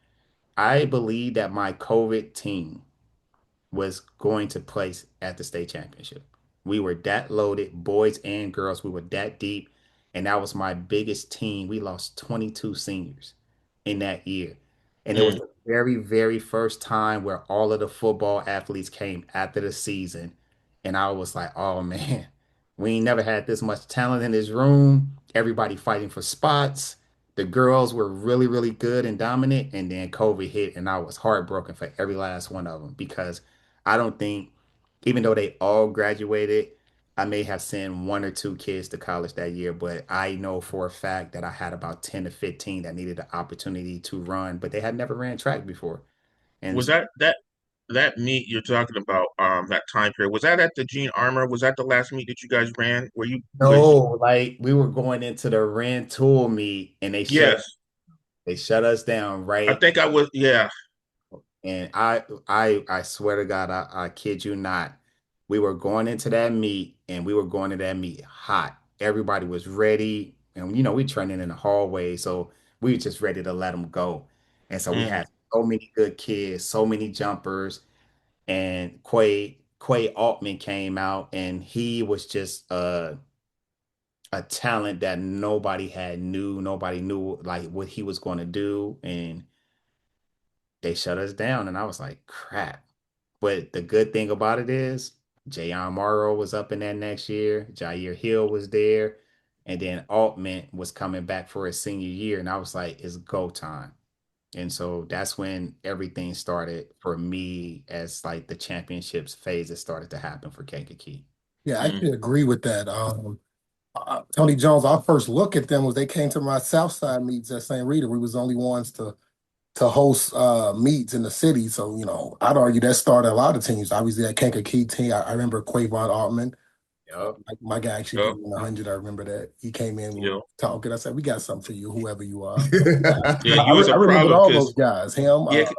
I believe that my COVID team was going to place at the state championship. We were that loaded, boys and girls. We were that deep. And that was my biggest team. We lost 22 seniors in that year. And it was Mm. the very, very first time where all of the football athletes came after the season. And I was like, oh man, we ain't never had this much talent in this room. Everybody fighting for spots. The girls were really, really good and dominant. And then COVID hit, and I was heartbroken for every last one of them because I don't think, even though they all graduated, I may have sent one or two kids to college that year, but I know for a fact that I had about 10 to 15 that needed the opportunity to run, but they had never ran track before. And Was that that meet you're talking about, that time period, was that at the Gene Armor? Was that the last meet that you guys ran? Were you was No, like we were going into the rental meet and yes. they shut us down, I right? think I was, yeah. And I swear to God, I kid you not. We were going into that meet and we were going to that meet hot. Everybody was ready. And we training in the hallway. So we were just ready to let them go. And so we Mm, had so many good kids, so many jumpers. And Quay Altman came out and he was just a talent that nobody knew like what he was going to do. And they shut us down. And I was like, crap. But the good thing about it is Jayon Morrow was up in that next year. Jair Hill was there. And then Altman was coming back for his senior year. And I was like, it's go time. And so that's when everything started for me as like the championships phase that started to happen for Kankakee. Yeah, I mm, actually agree with that. Tony Jones, our first look at them was they came to my South Side meets at St. Rita. We was the only ones to host meets in the city. So, I'd argue that started a lot of teams. Obviously, that Kankakee team, I remember Quavon Altman. Yep. My guy actually yep, gave me 100. I remember that. He came in, we were yep. talking. I said, we got something for you, whoever you are. Yeah, I, you was a I remember problem all those because guys. Him, yeah,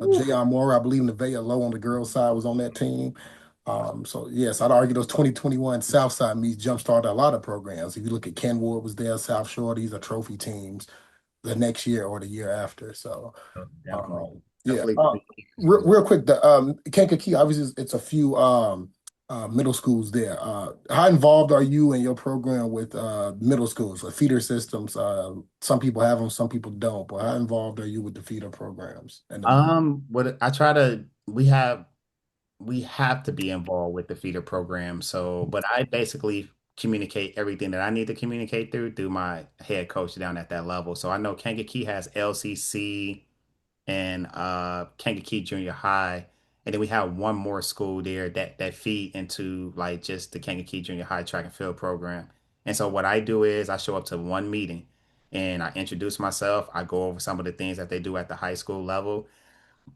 ooh, J.R. Moore, I believe Nevaeh Lowe on the girls' side was on that team. So yes, I'd argue those 2021 Southside meets jump-started a lot of programs. If you look at Kenwood was there, South Shore, these are trophy teams the next year or the year after. So Definitely. yeah. Definitely the beginning. Real quick, the Kankakee, obviously it's a few middle schools there. How involved are you in your program with middle schools, with feeder systems? Some people have them, some people don't. But how involved are you with the feeder programs and the What I try to we have to be involved with the feeder program. So, but I basically communicate everything that I need to communicate through my head coach down at that level. So I know Kankakee has LCC and Kankakee Junior High, and then we have one more school there that feed into like just the Kankakee Junior High track and field program. And so what I do is I show up to one meeting and I introduce myself. I go over some of the things that they do at the high school level.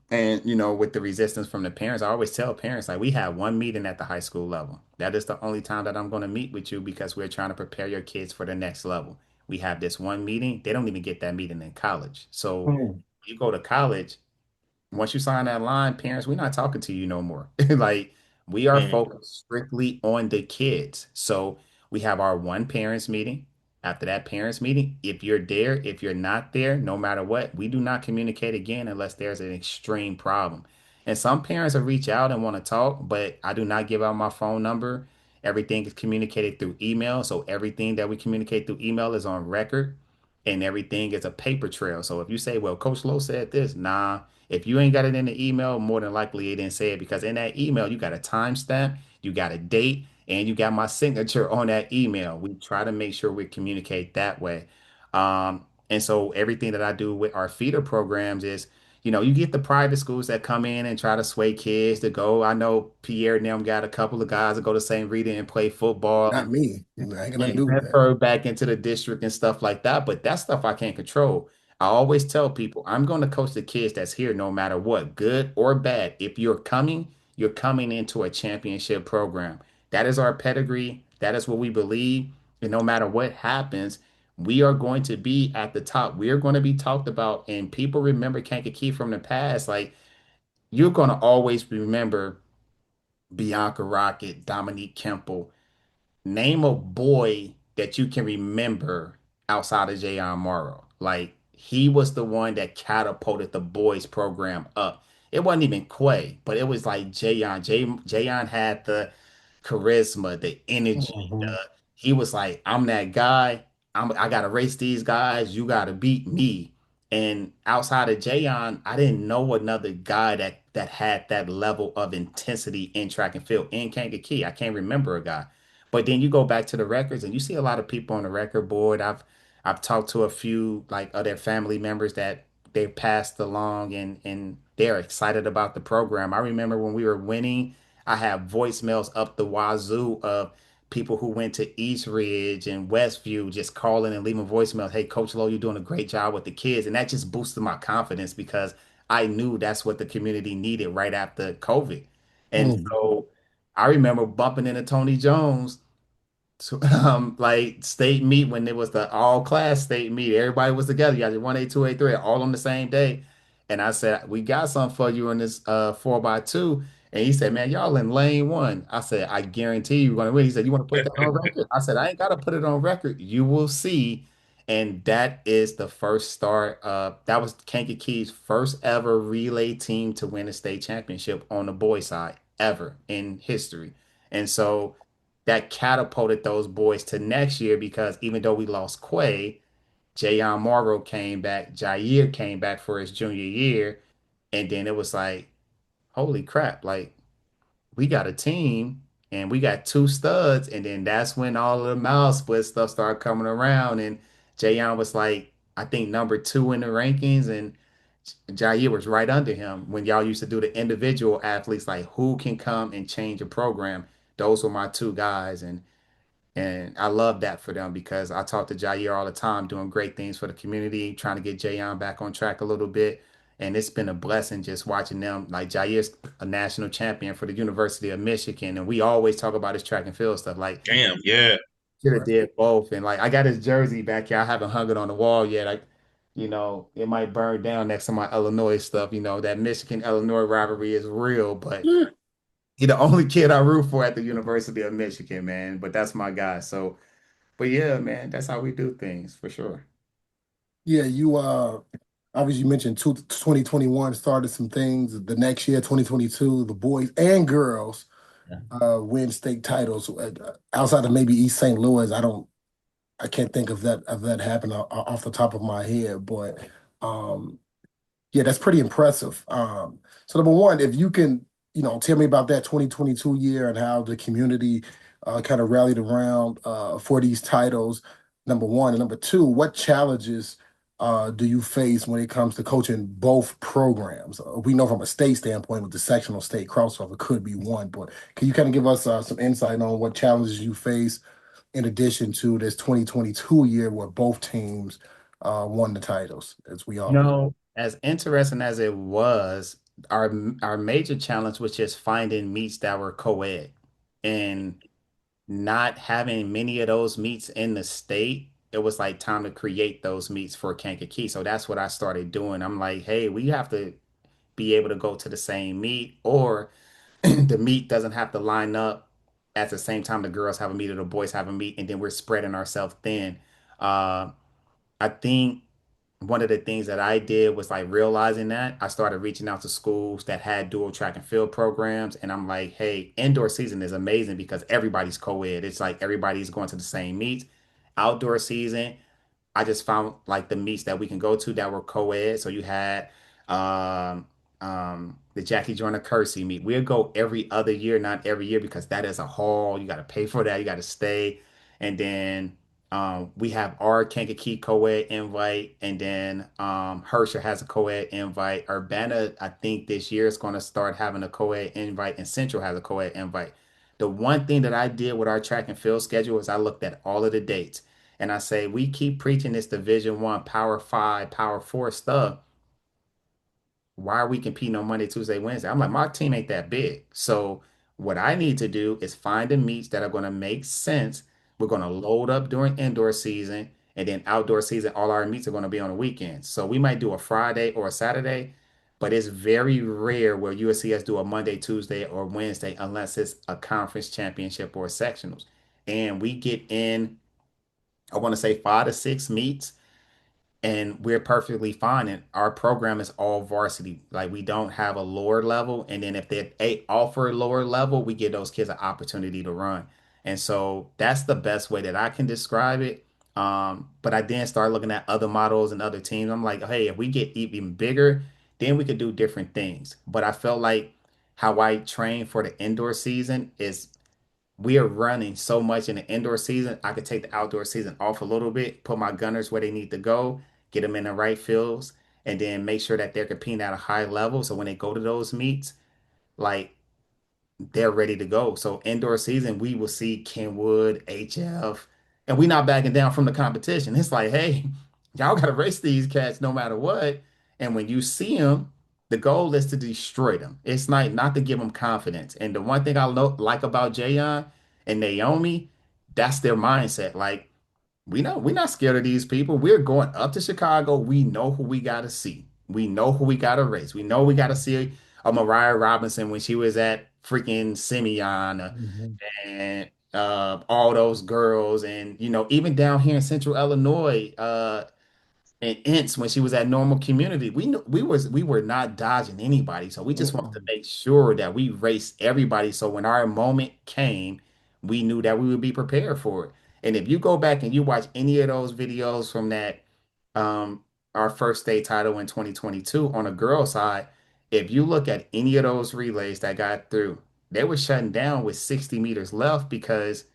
And with the resistance from the parents, I always tell parents like we have one meeting at the high school level. That is the only time that I'm going to meet with you because we're trying to prepare your kids for the next level. We have this one meeting. They don't even get that meeting in college. So Hmm. you go to college, once you sign that line, parents, we're not talking to you no more. Like we are mm, focused strictly on the kids. So we have our one parents meeting. After that parents meeting, if you're there, if you're not there, no matter what, we do not communicate again unless there's an extreme problem. And some parents will reach out and want to talk, but I do not give out my phone number. Everything is communicated through email. So everything that we communicate through email is on record and everything is a paper trail. So if you say, well, Coach Lowe said this, nah, if you ain't got it in the email, more than likely it didn't say it because in that email, you got a timestamp, you got a date, and you got my signature on that email. We try to make sure we communicate that way. And so everything that I do with our feeder programs is, you get the private schools that come in and try to sway kids to go. I know Pierre and them got a couple of guys that go to St. Rita and play football Not me. I ain't got nothing to and do with that. transfer back into the district and stuff like that. But that stuff I can't control. I always tell people I'm going to coach the kids that's here no matter what, good or bad. If you're coming into a championship program. That is our pedigree. That is what we believe. And no matter what happens, we are going to be at the top. We are going to be talked about. And people remember Kankakee from the past. Like you're going to always remember Bianca Rocket, Dominique Kemple. Name a boy that you can remember outside of Jayon Morrow. Like he was the one that catapulted the boys program up. It wasn't even Quay, but it was like Jayon. Jayon had the charisma, the energy. Mhm. He was like, I'm that guy. I gotta race these guys. You gotta beat me. And outside of Jayon, I didn't know another guy that had that level of intensity in track and field in Kankakee. I can't remember a guy. But then you go back to the records and you see a lot of people on the record board. I've talked to a few like other family members that they passed along and they're excited about the program. I remember when we were winning, I have voicemails up the wazoo of people who went to East Ridge and Westview just calling and leaving voicemails. Hey, Coach Lowe, you're doing a great job with the kids. And that just boosted my confidence because I knew that's what the community needed right after COVID. And Mm. so I remember bumping into Tony Jones so, like state meet when it was the all class state meet, everybody was together. You guys 1A, 2A, 3, all on the same day. And I said, we got something for you in this 4x2. And he said, man, y'all in lane one. I said, I guarantee you're gonna win. He said, you want to put that on record? I said, I ain't gotta put it on record. You will see. And that is the first start. That was Kankakee's first ever relay team to win a state championship on the boys side ever in history. And so that catapulted those boys to next year because even though we lost Quay, Jayon Morrow came back, Jair came back for his junior year, and then it was like, holy crap, like we got a team and we got two studs, and then that's when all of the mouth split stuff started coming around, and Jayon was like, I think number two in the rankings, and Jair was right under him when y'all used to do the individual athletes, like who can come and change a program. Those were my two guys, and I love that for them because I talk to Jair all the time, doing great things for the community, trying to get Jayon back on track a little bit. And it's been a blessing just watching them. Like Jair's a national champion for the University of Michigan, and we always talk about his track and field stuff. Like Damn, yeah. should have did both. And like I got his jersey back here. I haven't hung it on the wall yet. It might burn down next to my Illinois stuff. That Michigan Illinois rivalry is real, but he the only kid I root for at the University of Michigan, man. But that's my guy. So, but yeah, man, that's how we do things for sure. Yeah, you obviously you mentioned 2021 started some things. The next year, 2022, the boys and girls Yeah. win state titles. Outside of maybe East St. Louis, I can't think of that happening off the top of my head, but um, yeah, that's pretty impressive. So number one, if you can, tell me about that 2022 year and how the community kind of rallied around for these titles, number one. And number two, what challenges do you face when it comes to coaching both programs? We know from a state standpoint with the sectional state crossover could be one, but can you kind of give us some insight on what challenges you face in addition to this 2022 year where both teams won the titles, as we all know? As interesting as it was, our our major challenge was just finding meets that were co-ed and not having many of those meets in the state. It was like time to create those meets for Kankakee. So that's what I started doing. I'm like, hey, we have to be able to go to the same meet, or the meet doesn't have to line up at the same time the girls have a meet or the boys have a meet, and then we're spreading ourselves thin. Uh, I think one of the things that I did was like realizing that I started reaching out to schools that had dual track and field programs. And I'm like, hey, indoor season is amazing because everybody's co-ed. It's like everybody's going to the same meets. Outdoor season, I just found like the meets that we can go to that were co-ed. So you had um, the Jackie Joyner Kersey meet. We'll go every other year, not every year, because that is a haul. You got to pay for that. You got to stay. And then we have our Kankakee co-ed invite. And then Herscher has a co-ed invite. Urbana, I think this year is going to start having a co-ed invite, and Central has a co-ed invite. The one thing that I did with our track and field schedule is I looked at all of the dates. And I say, we keep preaching this Division One, Power Five, Power Four stuff. Why are we competing on Monday, Tuesday, Wednesday? I'm like, my team ain't that big. So what I need to do is find the meets that are going to make sense. We're going to load up during indoor season, and then outdoor season, all our meets are going to be on the weekends. So we might do a Friday or a Saturday, but it's very rare where you will see us do a Monday, Tuesday, or Wednesday unless it's a conference championship or sectionals. And we get in, I want to say 5 to 6 meets, and we're perfectly fine. And our program is all varsity. Like we don't have a lower level. And then if they offer a lower level, we give those kids an opportunity to run. And so that's the best way that I can describe it. But I then start looking at other models and other teams. I'm like, hey, if we get even bigger, then we could do different things. But I felt like how I train for the indoor season is we are running so much in the indoor season. I could take the outdoor season off a little bit, put my gunners where they need to go, get them in the right fields, and then make sure that they're competing at a high level. So when they go to those meets, like they're ready to go. So indoor season, we will see Kenwood, HF, and we not backing down from the competition. It's like, hey, y'all got to race these cats no matter what. And when you see them, The goal is to destroy them. It's not to give them confidence. And the one thing like about Jayon and Naomi, that's their mindset. Like, we know we're not scared of these people. We're going up to Chicago. We know who we got to see. We know who we got to race. We know we got to see a Mariah Robinson when she was at freaking Simeon Mhm. and all those girls. And, even down here in Central Illinois, and Ince when she was at Normal Community. We knew we were not dodging anybody. So we just wanted to Mm-mm. make sure that we raced everybody. So when our moment came, we knew that we would be prepared for it. And if you go back and you watch any of those videos from that um our first state title in 2022 on the girl side, if you look at any of those relays that got through, they were shutting down with 60 meters left because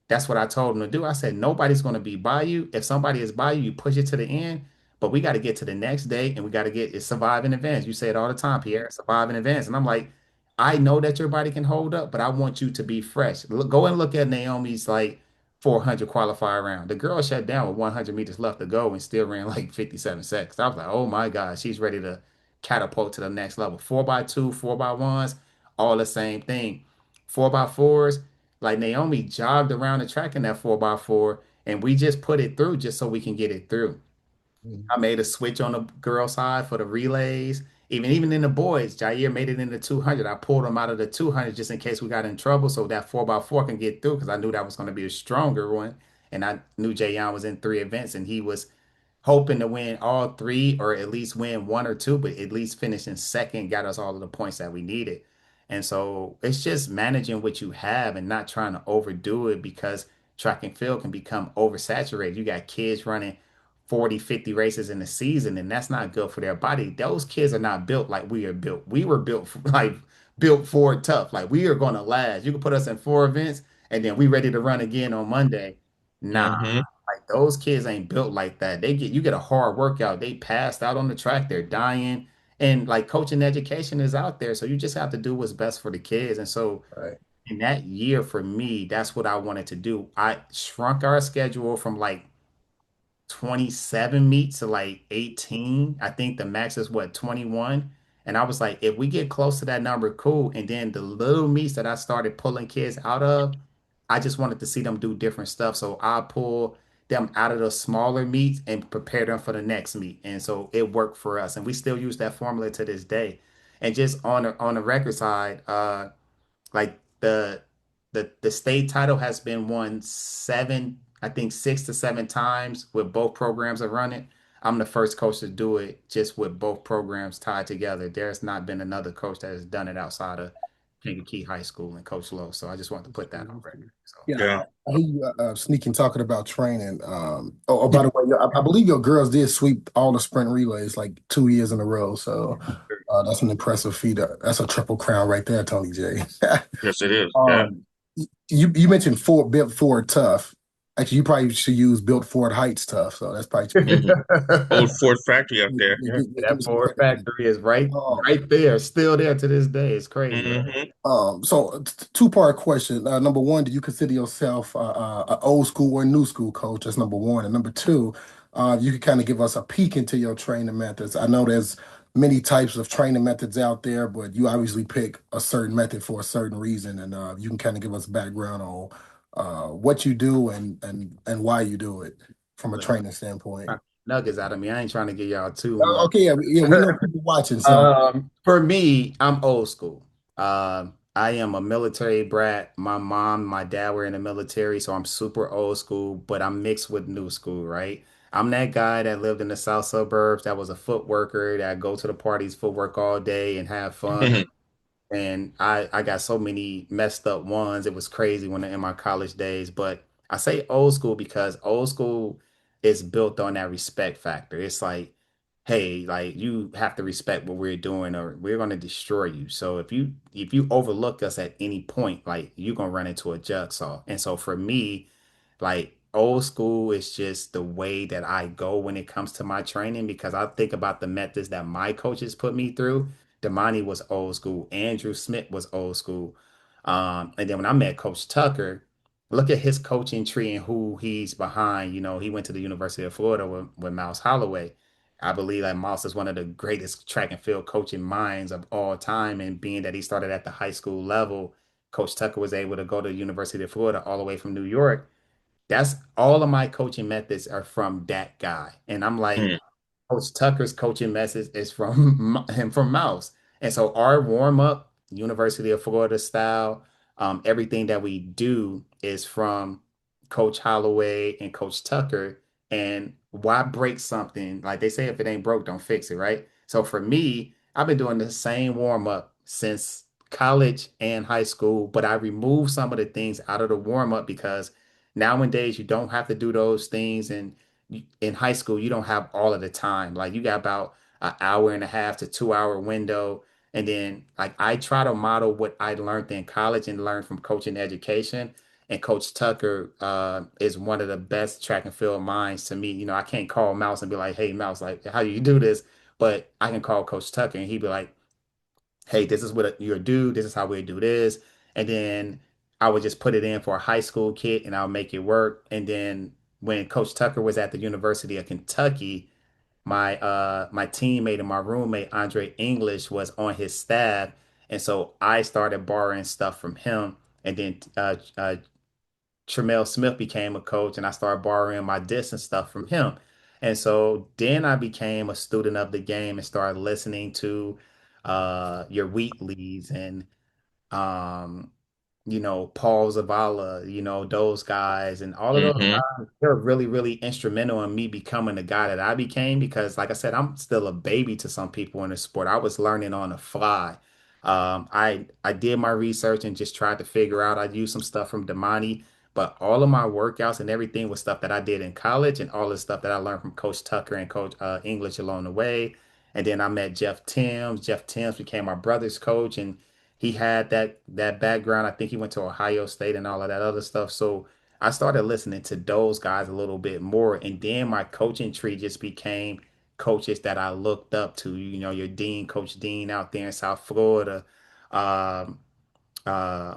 that's what I told him to do. I said, nobody's going to be by you. If somebody is by you, you push it to the end. But we got to get to the next day and we got to get it survive in advance. You say it all the time, Pierre, survive in advance. And I'm like, I know that your body can hold up, but I want you to be fresh. Go and look at Naomi's like 400 qualifier round. The girl shut down with 100 meters left to go and still ran like 57 seconds. I was like, oh my God, she's ready to catapult to the next level. 4x2, 4x1s, all the same thing. 4x4s. Like Naomi jogged around the track in that 4x4, and we just put it through just so we can get it through. I made a switch on the girl side for the relays. Even in the boys, Jair made it in the 200. I pulled him out of the 200 just in case we got in trouble so that 4x4 can get through because I knew that was going to be a stronger one. And I knew Jayon was in 3 events and he was hoping to win all three or at least win one or two, but at least finishing second got us all of the points that we needed. And so it's just managing what you have and not trying to overdo it because track and field can become oversaturated. You got kids running 40, 50 races in a season, and that's not good for their body. Those kids are not built like we are built. We were built like built for it tough. Like we are going to last. You can put us in 4 events and then we ready to run again on Monday. Nah, Hmm. like those kids ain't built like that. You get a hard workout. They passed out on the track. They're dying. And like coaching education is out there. So you just have to do what's best for the kids. And so Right. in that year for me, that's what I wanted to do. I shrunk our schedule from like 27 meets to like 18. I think the max is what, 21. And I was like, if we get close to that number, cool. And then the little meets that I started pulling kids out of, I just wanted to see them do different stuff. So I pull them out of the smaller meets and prepare them for the next meet. And so it worked for us. And we still use that formula to this day. And just on the record side, like the state title has been won seven, I think 6 to 7 times with both programs are running. I'm the first coach to do it just with both programs tied together. There's not been another coach that has done it outside of Kankakee High School and Coach Lowe. So I just wanted to put that on record. So Yeah, Yeah. I hear you sneaking talking about training. By the way, I believe your girls did sweep all the sprint relays like 2 years in a row. So that's an impressive feat. That's a triple crown right there, Tony J. Yes, it is. Yeah. Um, you mentioned Ford built Ford tough. Actually, you probably should use built Ford Heights tough. So that's probably Hmm. Old Ford factory out there. give me that some Ford credit for that. factory is right Um, right there, still there to this day. It's crazy. Hmm. so two-part question. Number one, do you consider yourself an old school or new school coach? That's number one. And number two, you can kind of give us a peek into your training methods. I know there's many types of training methods out there, but you obviously pick a certain method for a certain reason, and you can kind of give us background on what you do and why you do it from a Look, training standpoint. nuggets out of me. I ain't trying to give y'all too much. Okay, yeah, yeah, we know people watching, so For me, I'm old school. I am a military brat. My mom, my dad were in the military, so I'm super old school, but I'm mixed with new school, right? I'm that guy that lived in the south suburbs that was a foot worker that go to the parties, footwork all day and have fun. And I got so many messed up ones. It was crazy when in my college days. But I say old school because old school is built on that respect factor. It's like, hey, like you have to respect what we're doing, or we're gonna destroy you. So if you overlook us at any point, like you're gonna run into a jug saw. And so for me, like old school is just the way that I go when it comes to my training because I think about the methods that my coaches put me through. Damani was old school. Andrew Smith was old school. And then when I met Coach Tucker, look at his coaching tree and who he's behind. He went to the University of Florida with Mouse Holloway. I believe that Moss is one of the greatest track and field coaching minds of all time. And being that he started at the high school level, Coach Tucker was able to go to the University of Florida all the way from New York. That's all of my coaching methods are from that guy. And I'm like, Mm, Coach Tucker's coaching message is from him from Mouse. And so our warm up, University of Florida style, everything that we do is from Coach Holloway and Coach Tucker. And why break something? Like they say, if it ain't broke, don't fix it, right? So for me, I've been doing the same warm up since college and high school, but I removed some of the things out of the warm up because nowadays you don't have to do those things. And in high school, you don't have all of the time. Like you got about an hour and a half to 2 hour window. And then like I try to model what I learned in college and learn from coaching education. And Coach Tucker is one of the best track and field minds to me. You know, I can't call Mouse and be like, hey, Mouse, like, how do you do this? But I can call Coach Tucker and he'd be like, hey, this is what you do. This is how we do this. And then I would just put it in for a high school kid and I'll make it work. And then when Coach Tucker was at the University of Kentucky, my teammate and my roommate Andre English was on his staff, and so I started borrowing stuff from him. And then Tremel Smith became a coach, and I started borrowing my distance stuff from him. And so then I became a student of the game and started listening to your Wheatleys and um, Paul Zavala, those guys and all of those hmm guys, they're really, really instrumental in me becoming the guy that I became because, like I said, I'm still a baby to some people in the sport. I was learning on the fly. I did my research and just tried to figure out. I used some stuff from Damani, but all of my workouts and everything was stuff that I did in college and all the stuff that I learned from Coach Tucker and Coach English along the way. And then I met Jeff Timms. Jeff Timms became my brother's coach, and he had that background. I think he went to Ohio State and all of that other stuff. So I started listening to those guys a little bit more. And then my coaching tree just became coaches that I looked up to, your Dean, Coach Dean out there in South Florida. Um, uh,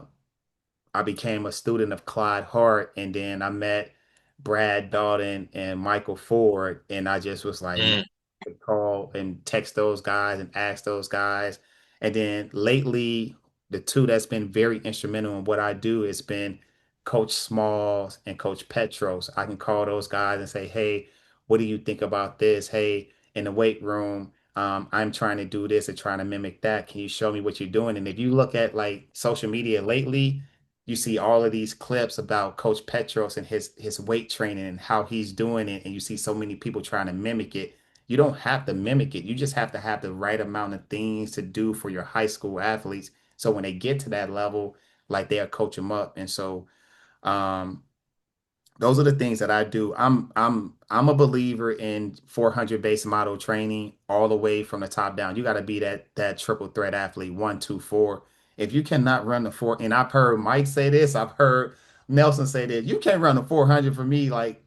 I became a student of Clyde Hart, and then I met Brad Dalton and Michael Ford, and I just was like, man, mm, I could call and text those guys and ask those guys. And then lately, the two that's been very instrumental in what I do has been Coach Smalls and Coach Petros. I can call those guys and say, hey, what do you think about this? Hey, in the weight room, I'm trying to do this and trying to mimic that. Can you show me what you're doing? And if you look at like social media lately, you see all of these clips about Coach Petros and his weight training and how he's doing it, and you see so many people trying to mimic it. You don't have to mimic it. You just have to have the right amount of things to do for your high school athletes. So when they get to that level, like they'll coach them up. And so um, those are the things that I do. I'm a believer in 400 base model training all the way from the top down. You got to be that triple threat athlete, 1, 2, 4. If you cannot run the four, and I've heard Mike say this, I've heard Nelson say this, you can't run the 400 for me. Like,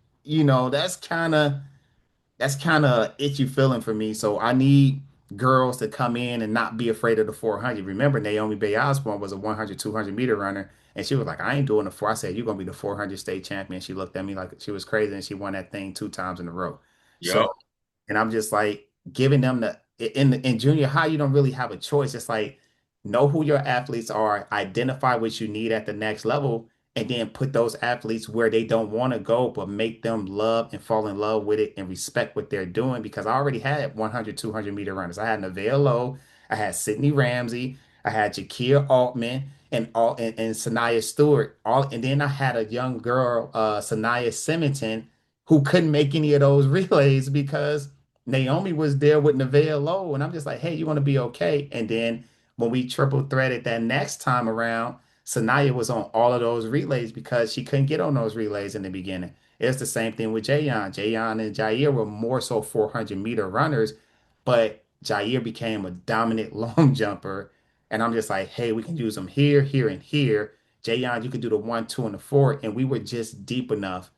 that's kind of itchy feeling for me. So I need girls to come in and not be afraid of the 400. Remember, Naomi Bay Osborne was a 100, 200-meter runner, and she was like, I ain't doing the four. I said, you're going to be the 400 state champion. She looked at me like she was crazy, and she won that thing 2 times in a row. yep, So, and I'm just like giving them in junior high, you don't really have a choice. It's like know who your athletes are, identify what you need at the next level, and then put those athletes where they don't want to go, but make them love and fall in love with it and respect what they're doing. Because I already had 100, 200-meter runners. I had Nevaeh Lowe, I had Sydney Ramsey, I had Jakia Altman, and Sanaya Stewart. And then I had a young girl, Sanaya Simonton, who couldn't make any of those relays because Naomi was there with Nevaeh Lowe. And I'm just like, hey, you want to be okay? And then when we triple threaded that next time around, Sanaya was on all of those relays because she couldn't get on those relays in the beginning. It's the same thing with Jayon. Jayon and Jair were more so 400-meter runners, but Jair became a dominant long jumper. And I'm just like, hey, we can use them here, here, and here. Jayon, you could do the 1, 2, and the 4. And we were just deep enough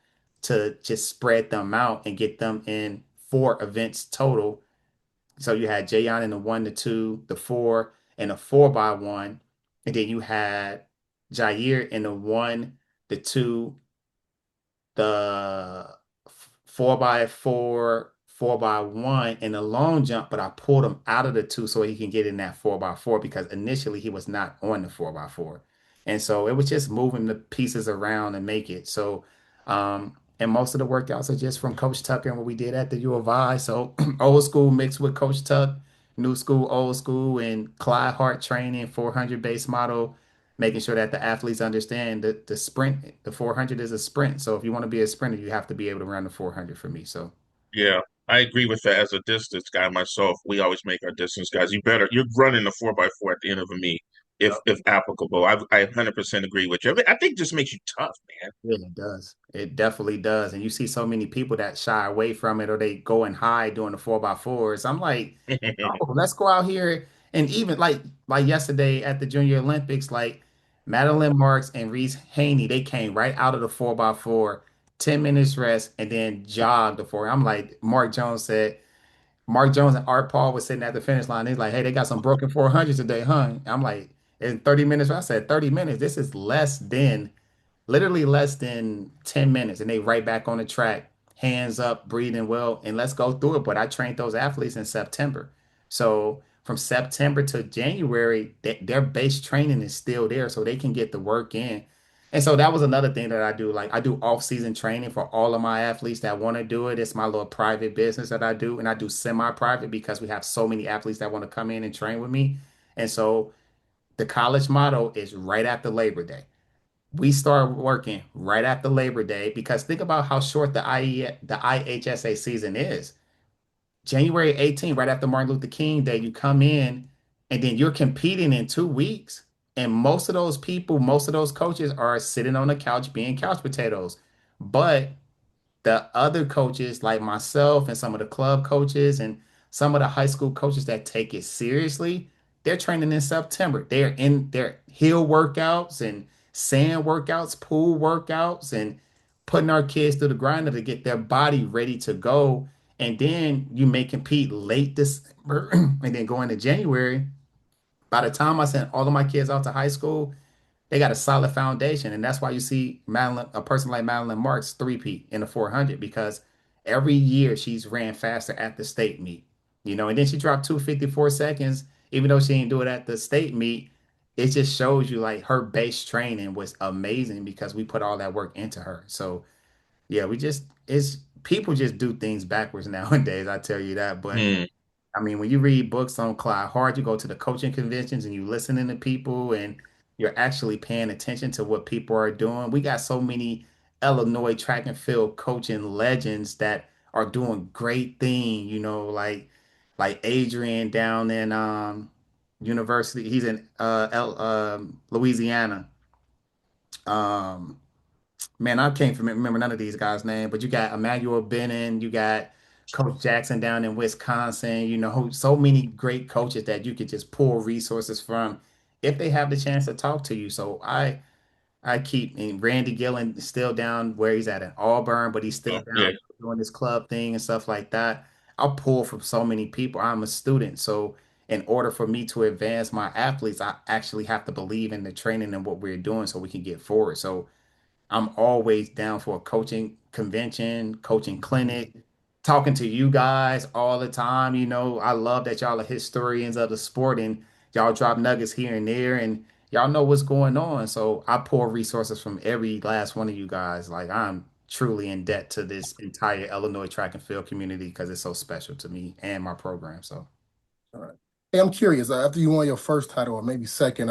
to just spread them out and get them in 4 events total. So you had Jayon in the 1, the 2, the 4, and a 4x1. And then you had Jair in the 1, the 2, the 4x4, 4x1 in the long jump, but I pulled him out of the two so he can get in that 4x4 because initially he was not on the 4x4. And so it was just moving the pieces around and make it. So, and most of the workouts are just from Coach Tucker and what we did at the U of I. So old school mixed with Coach Tuck, new school, old school, and Clyde Hart training, 400 base model, making sure that the athletes understand that the sprint, the 400 is a sprint. So if you want to be a sprinter, you have to be able to run the 400 for me. So Yeah, I agree with that. As a distance guy myself, we always make our distance guys. You're running the 4x4 at the end of a meet, if applicable. I 100% agree with you. I think it just makes you tough, yeah, it does. It definitely does. And you see so many people that shy away from it or they go and hide doing the 4x4s. I'm like, man. oh, let's go out here. And even like yesterday at the Junior Olympics, like Madeline Marks and Reese Haney, they came right out of the 4x4, 10 minutes rest, and then jogged the four. I'm like, Mark Jones and Art Paul was sitting at the finish line. He's like, hey, they got some broken 400s today, huh? I'm like, in 30 minutes. I said, 30 minutes. This is literally less than 10 minutes and they right back on the track, hands up, breathing well, and let's go through it. But I trained those athletes in September. So from September to January, their base training is still there so they can get the work in. And so that was another thing that I do. Like I do off-season training for all of my athletes that want to do it. It's my little private business that I do. And I do semi-private because we have so many athletes that want to come in and train with me. And so the college model is right after Labor Day. We start working right after Labor Day because think about how short the IHSA season is. January 18th, right after Martin Luther King Day, you come in and then you're competing in 2 weeks. And most of those people, most of those coaches are sitting on the couch being couch potatoes. But the other coaches like myself and some of the club coaches and some of the high school coaches that take it seriously, they're training in September. They're in their hill workouts and sand workouts, pool workouts, and putting our kids through the grinder to get their body ready to go. And then you may compete late December and then go into January. By the time I send all of my kids out to high school, they got a solid foundation, and that's why you see Madeline, a person like Madeline Marks, three-peat in the 400 because every year she's ran faster at the state meet, and then she dropped 2:54 seconds, even though she didn't do it at the state meet. It just shows you like her base training was amazing because we put all that work into her. So yeah, it's people just do things backwards nowadays. I tell you that, but Hmm. I mean, when you read books on Clyde Hart, you go to the coaching conventions and you listening to people and you're actually paying attention to what people are doing. We got so many Illinois track and field coaching legends that are doing great things, like Adrian down in University. He's in Louisiana. Um, Man, I can't remember none of these guys' name, but you got Emmanuel Bennon, you got Coach Jackson down in Wisconsin, so many great coaches that you could just pull resources from if they have the chance to talk to you. So I keep and Randy Gillen is still down where he's at in Auburn, but he's still Oh, yeah. down doing this club thing and stuff like that. I'll pull from so many people. I'm a student, so in order for me to advance my athletes, I actually have to believe in the training and what we're doing so we can get forward. So I'm always down for a coaching convention, coaching clinic, talking to you guys all the time. I love that y'all are historians of the sport and y'all drop nuggets here and there and y'all know what's going on. So I pour resources from every last one of you guys. Like I'm truly in debt to this entire Illinois track and field community because it's so special to me and my program. So All right. Hey, I'm curious. After you won your first title, or maybe second,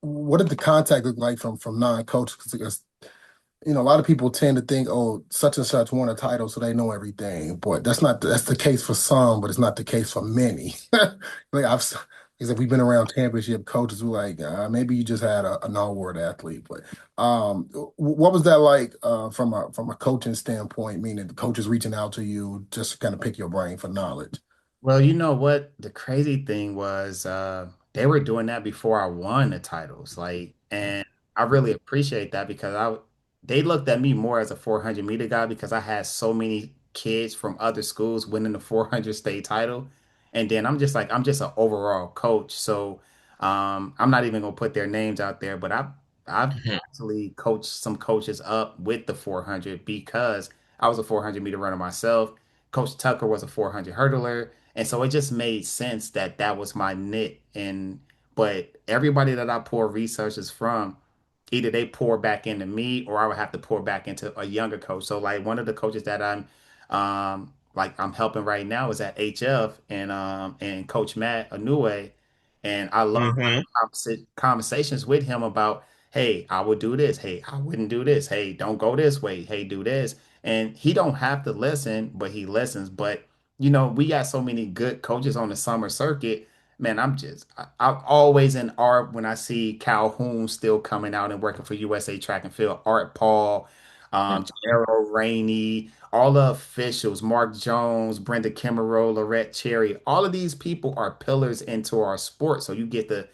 what did the contact look like from non-coaches? Because a lot of people tend to think, oh, such and such won a title, so they know everything. But that's the case for some, but it's not the case for many. Like because we've been around championship coaches who like maybe you just had a non-award athlete. But what was that like from a coaching standpoint? Meaning the coaches reaching out to you just to kind of pick your brain for knowledge. well, you know what? The crazy thing was they were doing that before I won the titles. And I really appreciate that because they looked at me more as a 400-meter guy because I had so many kids from other schools winning the 400 state title. And then I'm just an overall coach. So I'm not even gonna put their names out there, but I've Mhm. actually coached some coaches up with the 400 because I was a 400-meter runner myself. Coach Tucker was a 400 hurdler. And so it just made sense that that was my knit. But everybody that I pour resources from, either they pour back into me or I would have to pour back into a younger coach. So like one of the coaches that I'm helping right now is at HF and Coach Matt Anue. And I love Mm-hmm. having conversations with him about, hey, I would do this. Hey, I wouldn't do this. Hey, don't go this way. Hey, do this. And he don't have to listen, but he listens. But we got so many good coaches on the summer circuit. Man, I'm always in art when I see Calhoun still coming out and working for USA Track and Field, Art Paul, Gennaro Rainey, all the officials, Mark Jones, Brenda Kimmerow, Lorette Cherry, all of these people are pillars into our sport. So you get to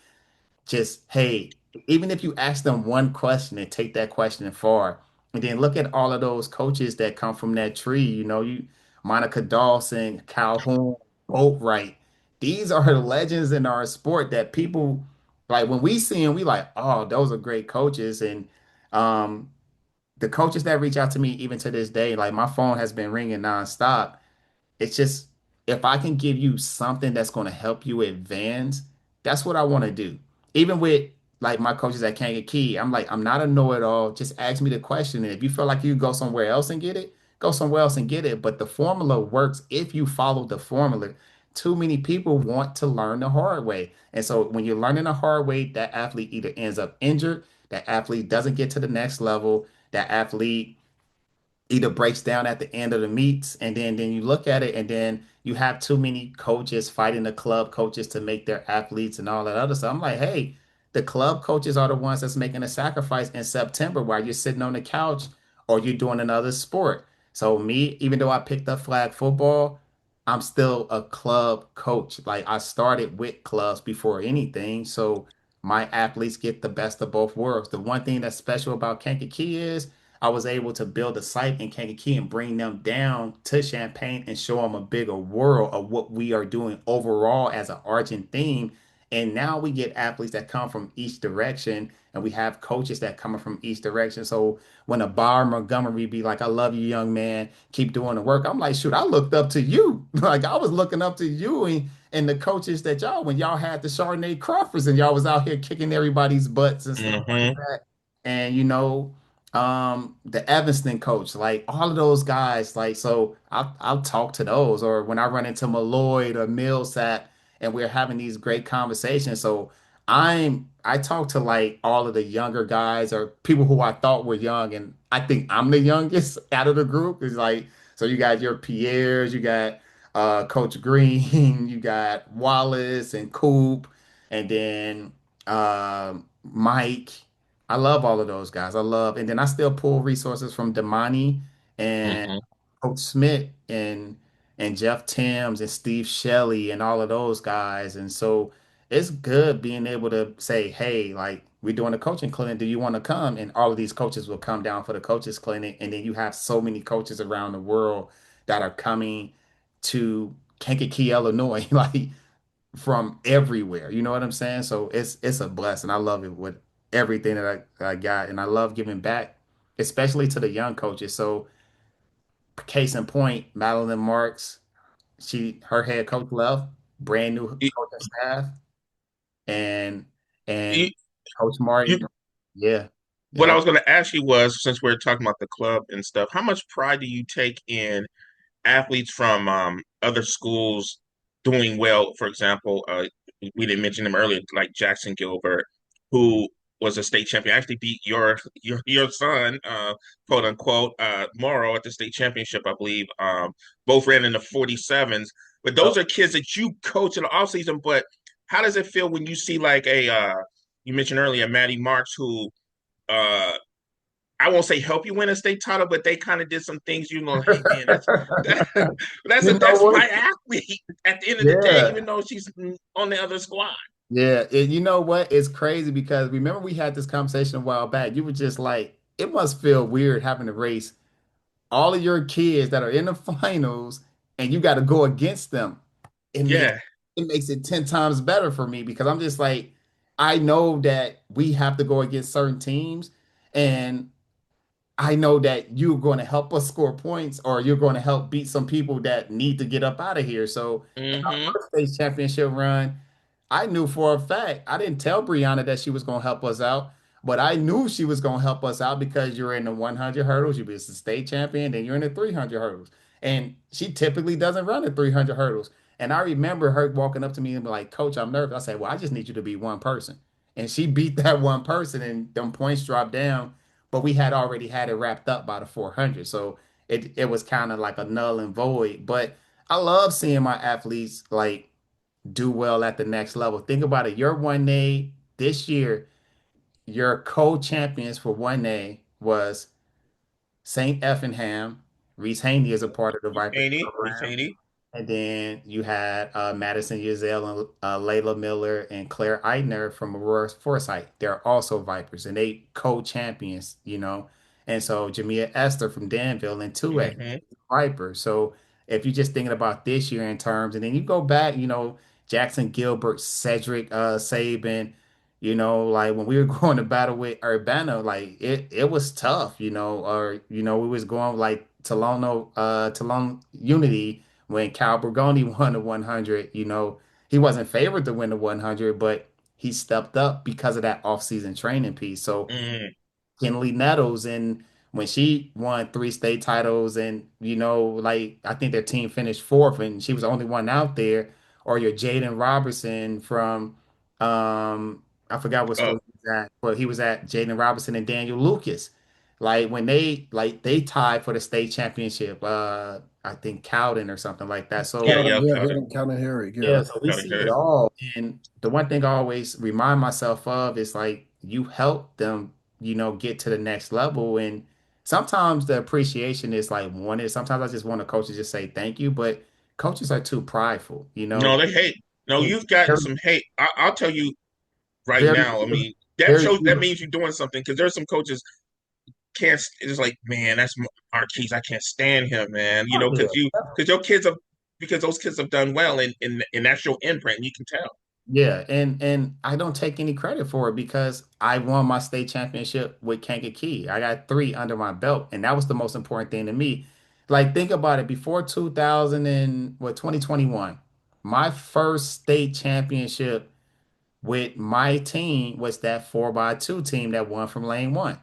just, hey, even if you ask them one question and take that question far, and then look at all of those coaches that come from that tree, Monica Dawson, Calhoun, Boatwright. These are legends in our sport that people like when we see them, we like, oh, those are great coaches. And um, the coaches that reach out to me even to this day, like my phone has been ringing nonstop. It's just if I can give you something that's going to help you advance, that's what I want to do. Even with like my coaches at Kankakee, I'm like, I'm not a know-it-all. Just ask me the question. And if you feel like you go somewhere else and get it, go somewhere else and get it. But the formula works if you follow the formula. Too many people want to learn the hard way. And so when you're learning the hard way, that athlete either ends up injured, that athlete doesn't get to the next level, that athlete either breaks down at the end of the meets and then you look at it and then you have too many coaches fighting the club coaches to make their athletes and all that other stuff. I'm like, hey, the club coaches are the ones that's making a sacrifice in September while you're sitting on the couch or you're doing another sport. So me, even though I picked up flag football, I'm still a club coach. Like I started with clubs before anything. So my athletes get the best of both worlds. The one thing that's special about Kankakee is I was able to build a site in Kankakee and bring them down to Champaign and show them a bigger world of what we are doing overall as an Argent theme. And now we get athletes that come from each direction, and we have coaches that come from each direction. So when a Bar Montgomery be like, "I love you, young man, keep doing the work," I'm like, "Shoot, I looked up to you. Like I was looking up to you and the coaches that y'all when y'all had the Chardonnay Crawfords and y'all was out here kicking everybody's butts and stuff like Mm-hmm. that." And the Evanston coach, like all of those guys, like so I'll talk to those, or when I run into Malloy or Millsap and we're having these great conversations. So I talk to like all of the younger guys or people who I thought were young, and I think I'm the youngest out of the group. It's like so you got your Pierres, you got Coach Green, you got Wallace and Coop, and then Mike. I love all of those guys. And then I still pull resources from Damani and Mm-hmm. Coach Smith and Jeff Timms and Steve Shelley and all of those guys. And so it's good being able to say, hey, like we're doing a coaching clinic. Do you want to come? And all of these coaches will come down for the coaches clinic. And then you have so many coaches around the world that are coming to Kankakee, Illinois. Like from everywhere. You know what I'm saying? So it's a blessing. I love it with everything that I got, and I love giving back, especially to the young coaches. So case in point, Madeline Marks, her head coach left, brand new You, coaching staff, and you, and Coach you, Martin, yeah, what I yeah. was going to ask you was, since we're talking about the club and stuff, how much pride do you take in athletes from other schools doing well? For example, we didn't mention them earlier, like Jackson Gilbert, who was a state champion, actually beat your son, quote unquote, Morrow at the state championship, I believe. Both ran in the 47s. But those are kids that you coach in the off season. But how does it feel when you see like you mentioned earlier, Maddie Marks, who uh, I won't say help you win a state title, but they kind of did some things. Hey man, You know that's what? my athlete at the end of the day, Yeah. even though she's on the other squad. Yeah, and you know what? It's crazy because remember we had this conversation a while back. You were just like, it must feel weird having to race all of your kids that are in the finals and you got to go against them. It makes Yeah, it makes it 10 times better for me because I'm just like, I know that we have to go against certain teams and I know that you're going to help us score points or you're going to help beat some people that need to get up out of here. So in our Mm-hmm. first state championship run, I knew for a fact, I didn't tell Brianna that she was going to help us out, but I knew she was going to help us out because you're in the 100 hurdles, you'll be the state champion, then you're in the 300 hurdles. And she typically doesn't run the 300 hurdles. And I remember her walking up to me and be like, Coach, I'm nervous. I said, well, I just need you to be one person. And she beat that one person and them points dropped down, but we had already had it wrapped up by the 400. So it was kind of like a null and void. But I love seeing my athletes like do well at the next level. Think about it. Your 1A this year, your co-champions for 1A was St. Effingham. Reese Haney is a part of the Vipers Miss program. Haney. And then you had Madison Yazell and Layla Miller and Claire Eidner from Aurora Foresight. They're also Vipers and they co-champions, you know. And so Jamia Esther from Danville and 2A, Mm-hmm. Viper. So if you're just thinking about this year in terms, and then you go back, you know, Jackson Gilbert, Cedric Saban, you know, like when we were going to battle with Urbana, like it was tough, you know, or you know, we was going like Toulon Unity when Cal Burgoni won the 100, you know, he wasn't favored to win the 100, but he stepped up because of that offseason training piece. So Mm-hmm. Kinley Nettles and when she won three state titles and you know like I think their team finished fourth and she was the only one out there or your Jaden Robertson from I forgot what Oh, school he was at but he was at Jaden Robertson and Daniel Lucas like when they tied for the state championship I think Cowden or something like that so yeah, Counter, yeah, yeah, got it. Counter Harry, yeah. yeah, so we Got it. see Got it it. all. And the one thing I always remind myself of is like you help them, you know, get to the next level. And sometimes the appreciation is like wanted. Sometimes I just want a coach to just say thank you, but coaches are too prideful, you know. No, they hate. No, And you've gotten very, some hate. I'll tell you right very, now. I mean, that very shows that means you're doing something because there's some coaches can't. It's like, man, that's Marques. I can't stand him, man. You know, because your kids have because those kids have done well, and that's your imprint. And you can tell. yeah, and I don't take any credit for it because I won my state championship with Kankakee. I got three under my belt, and that was the most important thing to me. Like think about it, before 2000 and what 2021, my first state championship with my team was that 4x2 team that won from lane one.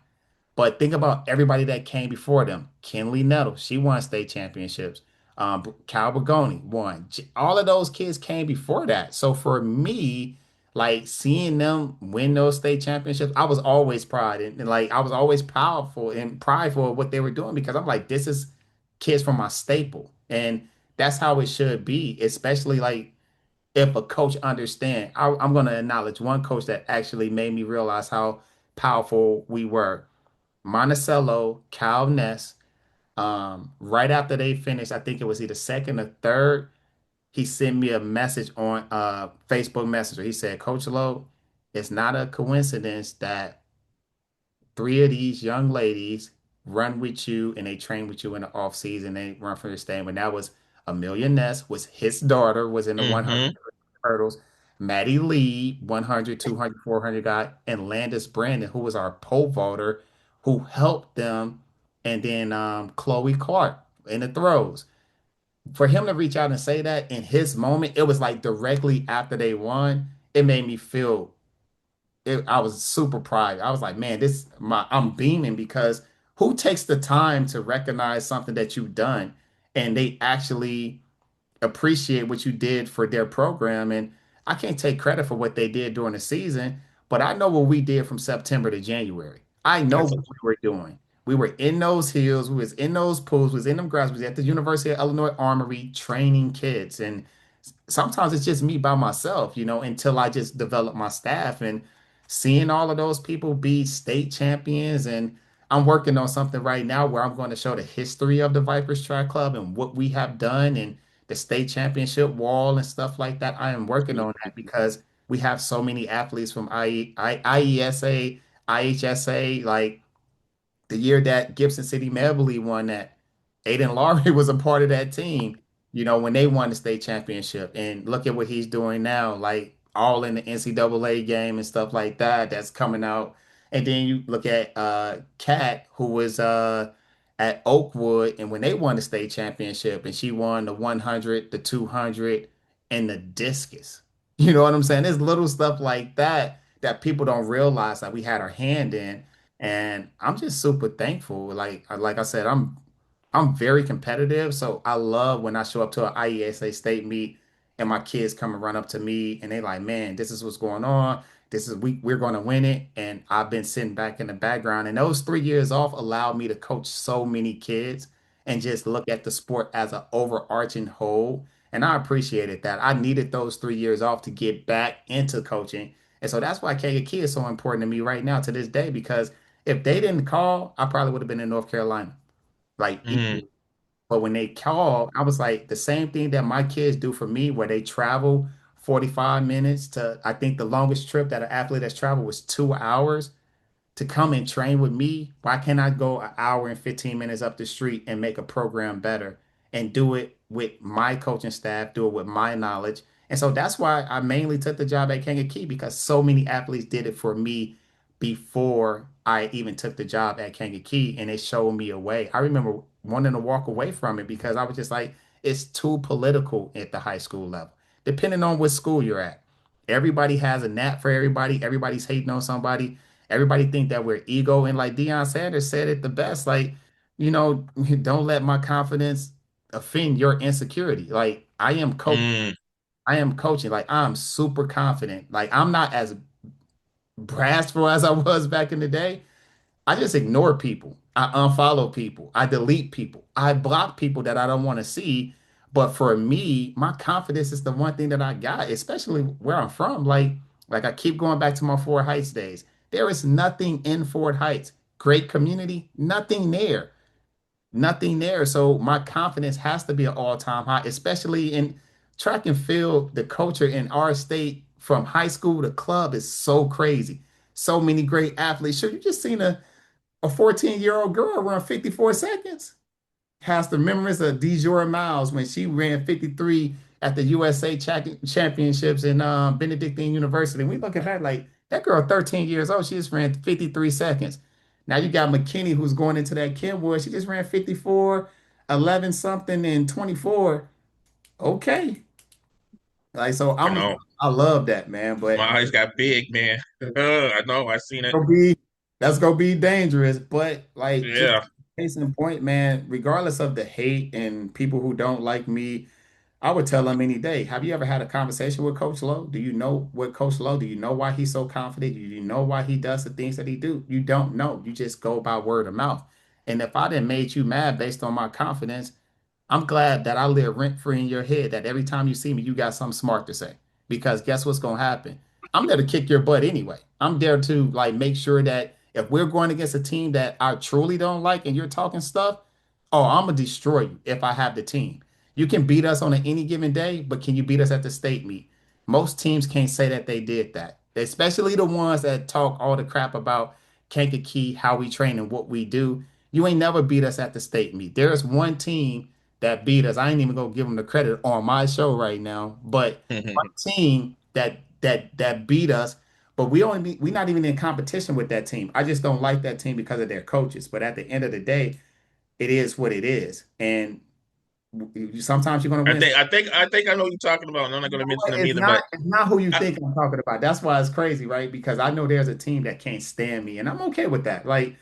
But think about everybody that came before them. Kinley Nettles, she won state championships. Cal Bagoni won. All of those kids came before that. So for me, like seeing them win those state championships, I was always proud and like I was always powerful and prideful of what they were doing because I'm like, this is kids from my staple. And that's how it should be, especially like if a coach understand. I'm going to acknowledge one coach that actually made me realize how powerful we were. Monticello, Cal Ness, right after they finished, I think it was either second or third, he sent me a message on Facebook Messenger. He said, Coach Lowe, it's not a coincidence that three of these young ladies run with you and they train with you in the off season. They run for the state. And that was Amelia Ness, was his daughter, was in the 100 Mm-hmm. hurdles. Maddie Lee, 100, 200, 400 guy, and Landis Brandon, who was our pole vaulter, who helped them. And then Chloe Clark in the throws. For him to reach out and say that in his moment, it was like directly after they won. It made me feel I was super proud. I was like, man, I'm beaming because who takes the time to recognize something that you've done and they actually appreciate what you did for their program. And I can't take credit for what they did during the season, but I know what we did from September to January. I know That's what we were doing. We were in those hills, we was in those pools, we was in them grass, we was at the University of Illinois Armory training kids. And sometimes it's just me by myself, you know, until I just develop my staff and seeing all of those people be state champions. And I'm working on something right now where I'm going to show the history of the Vipers Track Club and what we have done and the state championship wall and stuff like that. I am working on that because we have so many athletes from IESA, IHSA, like the year that Gibson City Medley won that, Aiden Laurie was a part of that team, you know, when they won the state championship. And look at what he's doing now, like all in the NCAA game and stuff like that, that's coming out. And then you look at Kat, who was at Oakwood, and when they won the state championship, and she won the 100, the 200, and the discus. You know what I'm saying? There's little stuff like that that people don't realize that we had our hand in, and I'm just super thankful. Like I said, I'm very competitive, so I love when I show up to an IESA state meet and my kids come and run up to me and they like, man, this is what's going on. This is we're going to win it. And I've been sitting back in the background. And those 3 years off allowed me to coach so many kids and just look at the sport as an overarching whole. And I appreciated that. I needed those 3 years off to get back into coaching. And so that's why Kankakee is so important to me right now to this day, because if they didn't call, I probably would have been in North Carolina. Like, Mm, but when they called, I was like, the same thing that my kids do for me, where they travel 45 minutes to, I think the longest trip that an athlete has traveled was 2 hours to come and train with me. Why can't I go an hour and 15 minutes up the street and make a program better and do it with my coaching staff, do it with my knowledge? And so that's why I mainly took the job at Kankakee, because so many athletes did it for me before I even took the job at Kankakee, and it showed me a way. I remember wanting to walk away from it because I was just like, it's too political at the high school level, depending on what school you're at. Everybody has a knack for everybody. Everybody's hating on somebody. Everybody think that we're ego, and like Deion Sanders said it the best, like, don't let my confidence offend your insecurity. Like mm, I am coaching, like I'm super confident. Like I'm not as brassful as I was back in the day. I just ignore people. I unfollow people. I delete people. I block people that I don't want to see. But for me, my confidence is the one thing that I got, especially where I'm from. Like I keep going back to my Fort Heights days. There is nothing in Fort Heights. Great community, nothing there. Nothing there. So my confidence has to be an all-time high, especially in track and field. The culture in our state from high school to club is so crazy. So many great athletes. Sure, you just seen a 14-year-old girl run 54 seconds. Has the memories of Dejora Miles when she ran 53 at the USA Championships in Benedictine University. We look at her like that girl, 13 years old, she just ran 53 seconds. Now you got McKinney who's going into that Kenwood. She just ran 54, 11 something, and 24. Okay. Like, so I know. I love that, man. But My eyes got big, man. I know. I seen it. gonna be that's gonna be dangerous. But like just Yeah. case in point, man, regardless of the hate and people who don't like me, I would tell them any day. Have you ever had a conversation with Coach Lowe? Do you know what Coach Lowe? Do you know why he's so confident? Do you know why he does the things that he do? You don't know. You just go by word of mouth. And if I didn't made you mad based on my confidence, I'm glad that I live rent free in your head, that every time you see me, you got something smart to say. Because guess what's going to happen? I'm there to kick your butt anyway. I'm there to like make sure that if we're going against a team that I truly don't like and you're talking stuff, oh, I'm going to destroy you if I have the team. You can beat us on any given day, but can you beat us at the state meet? Most teams can't say that they did that, especially the ones that talk all the crap about Kankakee, how we train and what we do. You ain't never beat us at the state meet. There's one team that beat us. I ain't even gonna give them the credit on my show right now, but one team that beat us, but we not even in competition with that team. I just don't like that team because of their coaches. But at the end of the day, it is what it is, and sometimes you're gonna I win. think I think I think I know what you're talking about, and I'm not You going to know mention what? them either. But It's not who you I, think I'm talking about. That's why it's crazy, right? Because I know there's a team that can't stand me, and I'm okay with that. Like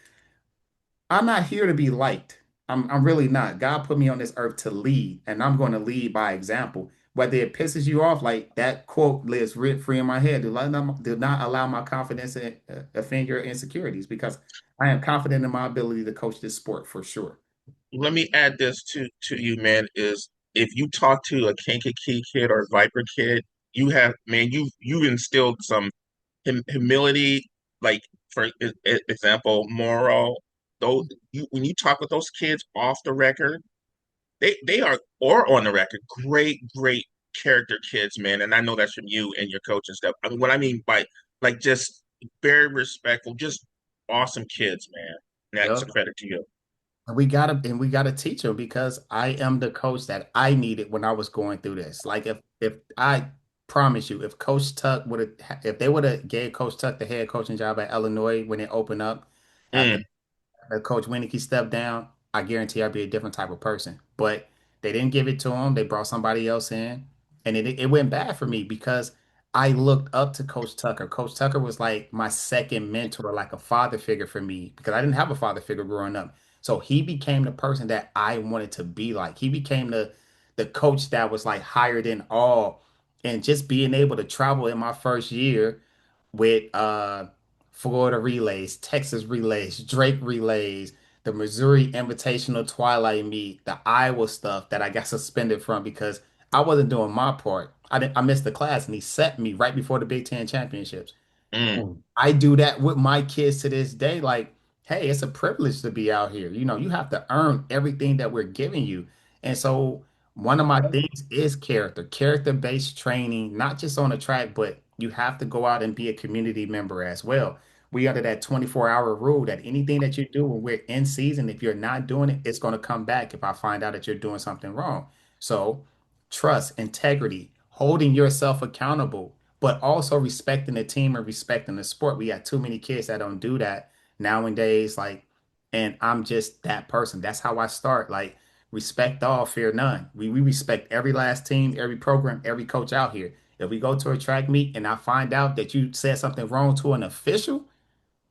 I'm not here to be liked. I'm really not. God put me on this earth to lead, and I'm going to lead by example. Whether it pisses you off, like that quote lives rent free in my head. Do not allow my confidence to offend your insecurities, because I am confident in my ability to coach this sport for sure. let me add this to you, man. Is if you talk to a Kankakee kid or a Viper kid, you have, man, you instilled some humility, like for example, moral. Those when you talk with those kids off the record, they are, or on the record, great character kids, man. And I know that's from you and your coach and stuff. I mean, what I mean by like just very respectful, just awesome kids, man. And that's a Yep. credit to you. And we gotta teach them, because I am the coach that I needed when I was going through this. Like if I promise you, if Coach Tuck would have, if they would have gave Coach Tuck the head coaching job at Illinois when it opened up after Mm, Coach Winnicky stepped down, I guarantee I'd be a different type of person. But they didn't give it to him. They brought somebody else in, and it went bad for me because I looked up to Coach Tucker. Coach Tucker was like my second mentor, like a father figure for me because I didn't have a father figure growing up. So he became the person that I wanted to be like. He became the coach that was like higher than all, and just being able to travel in my first year with Florida relays, Texas relays, Drake relays, the Missouri Invitational Twilight Meet, the Iowa stuff that I got suspended from because I wasn't doing my part. I missed the class and he set me right before the Big Ten championships. mm. I do that with my kids to this day. Like, hey, it's a privilege to be out here. You know, you have to earn everything that we're giving you. And so, one of my things is character-based training, not just on the track, but you have to go out and be a community member as well. We under that 24-hour rule that anything that you do when we're in season, if you're not doing it, it's going to come back if I find out that you're doing something wrong. So, trust, integrity, holding yourself accountable but also respecting the team and respecting the sport. We got too many kids that don't do that nowadays. Like, and I'm just that person. That's how I start. Like, respect all, fear none. We respect every last team, every program, every coach out here. If we go to a track meet and I find out that you said something wrong to an official,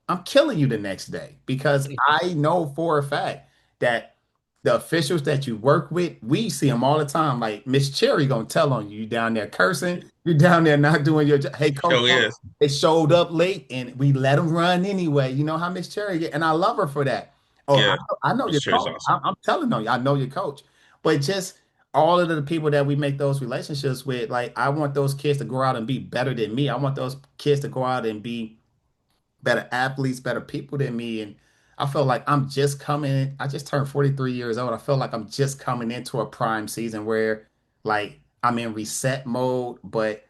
I'm killing you the next day because I know for a fact that the officials that you work with, we see them all the time. Like Miss Cherry gonna tell on you, you down there cursing, you're down there not doing your job. Hey, coach, Sure is. they showed up late and we let them run anyway. You know how Miss Cherry get, and I love her for that. Oh, Yeah, I know this your chair is coach. awesome. I'm telling on you, I know your coach. But just all of the people that we make those relationships with, like I want those kids to go out and be better than me. I want those kids to go out and be better athletes, better people than me. And I feel like I'm just coming, I just turned 43 years old. I feel like I'm just coming into a prime season where like I'm in reset mode, but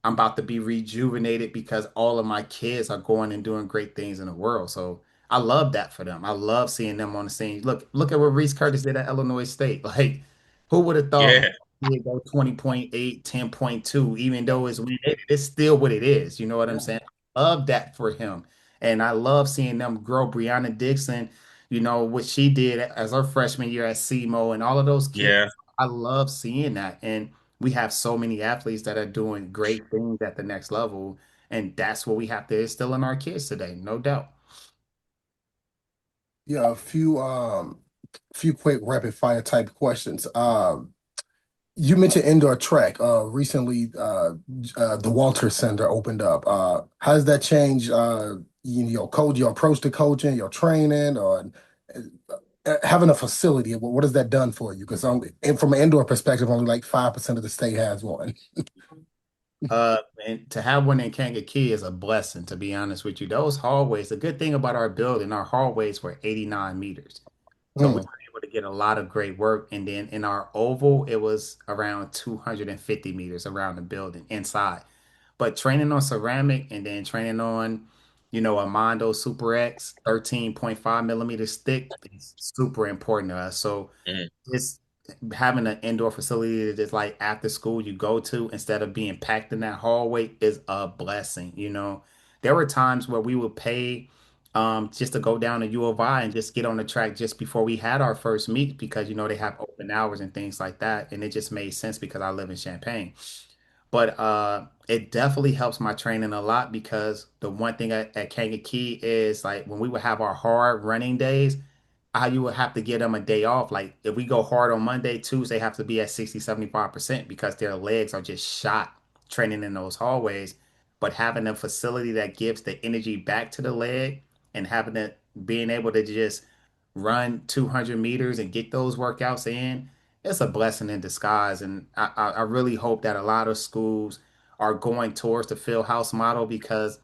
I'm about to be rejuvenated because all of my kids are going and doing great things in the world. So I love that for them. I love seeing them on the scene. Look at what Reese Curtis did at Illinois State. Like, who would have thought Yeah, he'd go 20.8, 10.2, even though it's still what it is. You know what I'm saying? Love that for him. And I love seeing them grow. Brianna Dixon, you know, what she did as her freshman year at SEMO and all of those kids. yeah, I love seeing that. And we have so many athletes that are doing great things at the next level, and that's what we have to instill in our kids today, no doubt. Yeah, a few quick rapid fire type questions. You mentioned indoor track. Recently, the Walter Center opened up. How does that change your coach, your approach to coaching, your training, or having a facility? What has that done for you? Because and from an indoor perspective, only like 5% of the state has one. Uh, and to have one in Kankakee is a blessing, to be honest with you. Those hallways, the good thing about our building, our hallways were 89 meters. So we Mm, were able to get a lot of great work. And then in our oval, it was around 250 meters around the building inside. But training on ceramic and then training on, a Mondo Super X 13.5 millimeters thick is super important to us. So mm, just having an indoor facility that is like after school you go to instead of being packed in that hallway is a blessing. There were times where we would pay just to go down to U of I and just get on the track just before we had our first meet because they have open hours and things like that. And it just made sense because I live in Champaign. But it definitely helps my training a lot because the one thing at Kankakee is like when we would have our hard running days, how you would have to give them a day off. Like if we go hard on Monday, Tuesday have to be at 60, 75% because their legs are just shot training in those hallways. But having a facility that gives the energy back to the leg and having it being able to just run 200 meters and get those workouts in, it's a blessing in disguise. And I really hope that a lot of schools are going towards the field house model because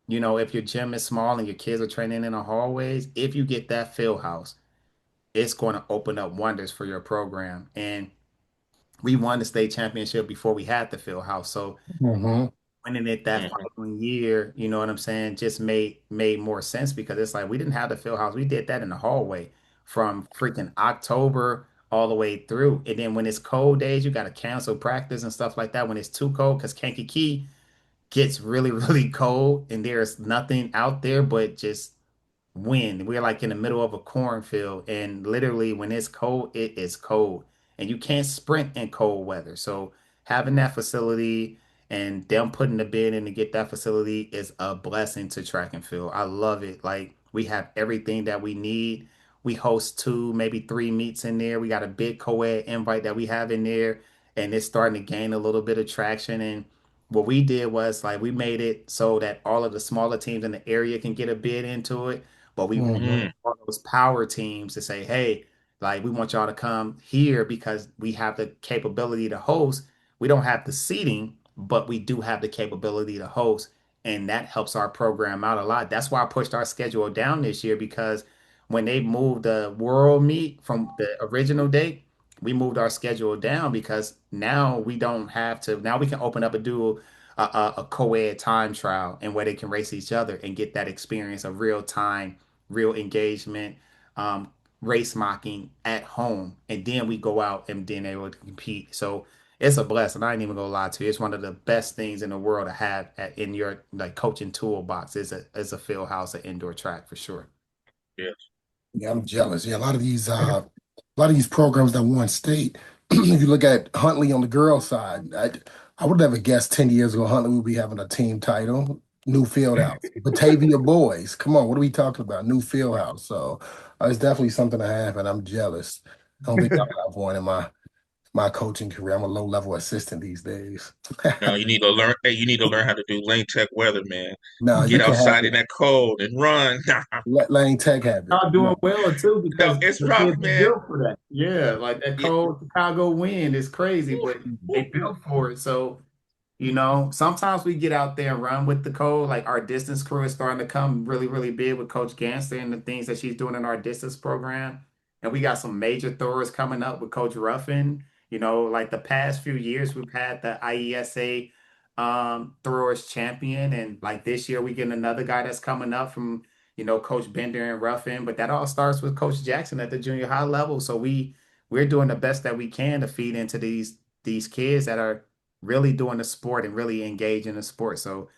if your gym is small and your kids are training in the hallways, if you get that field house, it's going to open up wonders for your program. And we won the state championship before we had the field house. So mhm. winning it that mm. following year, you know what I'm saying, just made more sense because it's like we didn't have the field house. We did that in the hallway from freaking October all the way through. And then when it's cold days, you got to cancel practice and stuff like that when it's too cold because Kankakee gets really, really cold and there's nothing out there but just wind. We're like in the middle of a cornfield, and literally when it's cold, it is cold, and you can't sprint in cold weather. So having that facility and them putting the bid in to get that facility is a blessing to track and field. I love it. Like we have everything that we need. We host two, maybe three meets in there. We got a big co-ed invite that we have in there, and it's starting to gain a little bit of traction. And what we did was like we made it so that all of the smaller teams in the area can get a bid into it, but we want Mhm. Mm. all those power teams to say, hey, like we want y'all to come here because we have the capability to host. We don't have the seating, but we do have the capability to host. And that helps our program out a lot. That's why I pushed our schedule down this year because when they moved the world meet from the original date, we moved our schedule down because now we don't have to, now we can open up and do a co-ed time trial and where they can race each other and get that experience of real time, real engagement, um, race mocking at home. And then we go out and then able to compete. So it's a blessing. I ain't even gonna lie to you. It's one of the best things in the world to have in your like coaching toolbox is a field house, an indoor track for sure. Yes. Yeah, I'm jealous. Yeah, a lot of these programs that won state. You look at Huntley on the girls' side. I would never guessed 10 years ago Huntley would be having a team title. New field house. Batavia boys. Come on, what are we talking about? New field house. So it's definitely something to have, and I'm jealous. I don't think I'll have one in my coaching career. I'm a low level assistant these days. No, you need to learn. Hey, you need to learn how to do lane tech weather, man. No, you Get can have outside it. in that cold and run. Let Lane Tech have it. Y'all doing No. well too No, because it's the rough, kids are man. built for that. Yeah, like that Yeah. cold Chicago wind is crazy, but they built for it. So sometimes we get out there and run with the code. Like our distance crew is starting to come really, really big with Coach Ganster and the things that she's doing in our distance program. And we got some major throwers coming up with Coach Ruffin. Like the past few years, we've had the IESA throwers champion. And like this year, we get another guy that's coming up from, Coach Bender and Ruffin. But that all starts with Coach Jackson at the junior high level. So we're doing the best that we can to feed into these kids that are really doing the sport and really engage in the sport. So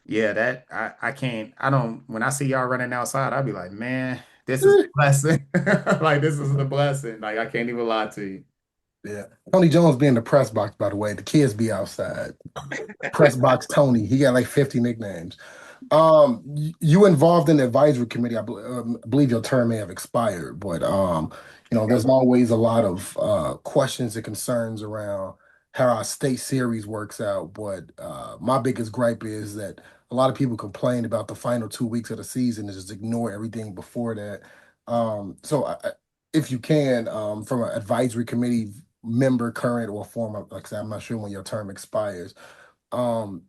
yeah, that I can't I don't when I see y'all running outside, I'll be like, man, this is a blessing. Like this is a blessing. Like I can't even lie to you. Yeah. Tony Jones be in the press box, by the way. The kids be outside. Press box Tony. He got like 50 nicknames. You involved in the advisory committee. I believe your term may have expired, but there's always a lot of questions and concerns around how our state series works out. But my biggest gripe is that a lot of people complain about the final 2 weeks of the season and just ignore everything before that. If you can, from an advisory committee member, current or former, like I said, I'm not sure when your term expires. Um,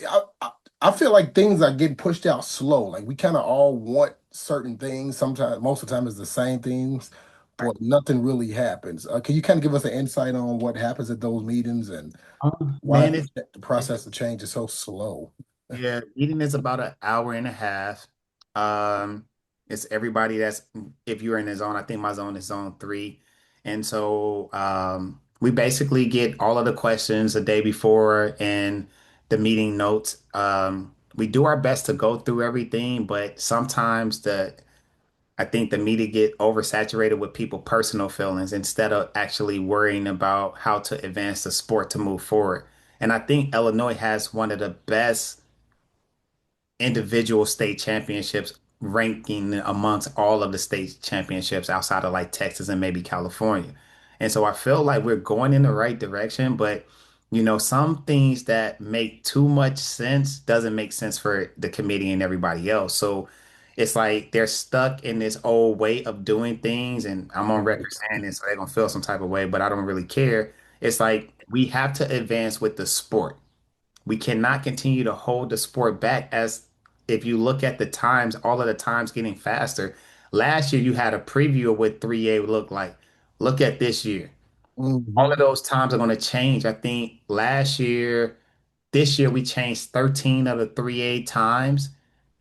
I, I I feel like things are getting pushed out slow. Like we kind of all want certain things. Sometimes, most of the time, it's the same things, but nothing really happens. Can you kind of give us an insight on what happens at those meetings and why Man, the process of change is so slow? yeah, eating is about an hour and a half. Um, it's everybody that's if you're in the zone, I think my zone is zone 3. And so we basically get all of the questions the day before and the meeting notes. We do our best to go through everything, but sometimes I think the media get oversaturated with people' personal feelings instead of actually worrying about how to advance the sport to move forward. And I think Illinois has one of the best individual state championships ranking amongst all of the state championships outside of like Texas and maybe California. And so I feel like we're going in the right direction, but some things that make too much sense doesn't make sense for the committee and everybody else. So it's like they're stuck in this old way of doing things, and I'm on record saying this, so they're gonna feel some type of way, but I don't really care. It's like we have to advance with the sport. We cannot continue to hold the sport back as if you look at the times, all of the times getting faster. Last year, you had a preview of what 3A would look like. Look at this year. All Mhm. of those times are going to change. I think this year, we changed 13 of the 3A times.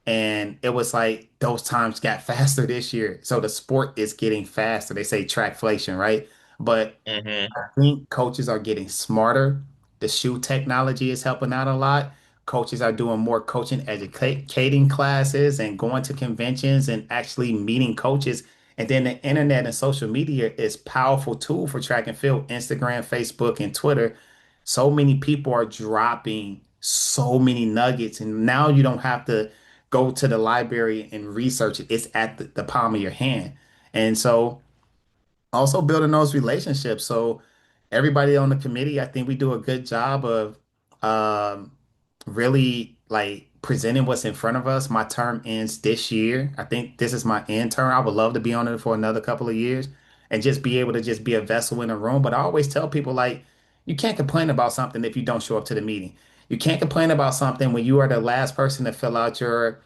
And it was like those times got faster this year. So the sport is getting faster. They say trackflation, right? But Hmm. I think coaches are getting smarter. The shoe technology is helping out a lot. Coaches are doing more coaching educating classes and going to conventions and actually meeting coaches. And then the internet and social media is powerful tool for track and field. Instagram, Facebook, and Twitter. So many people are dropping so many nuggets, and now you don't have to go to the library and research it. It's at the palm of your hand. And so also building those relationships. So everybody on the committee, I think we do a good job of um, really like presenting what's in front of us. My term ends this year. I think this is my end term. I would love to be on it for another couple of years and just be able to just be a vessel in a room. But I always tell people like, you can't complain about something if you don't show up to the meeting. You can't complain about something when you are the last person to fill out your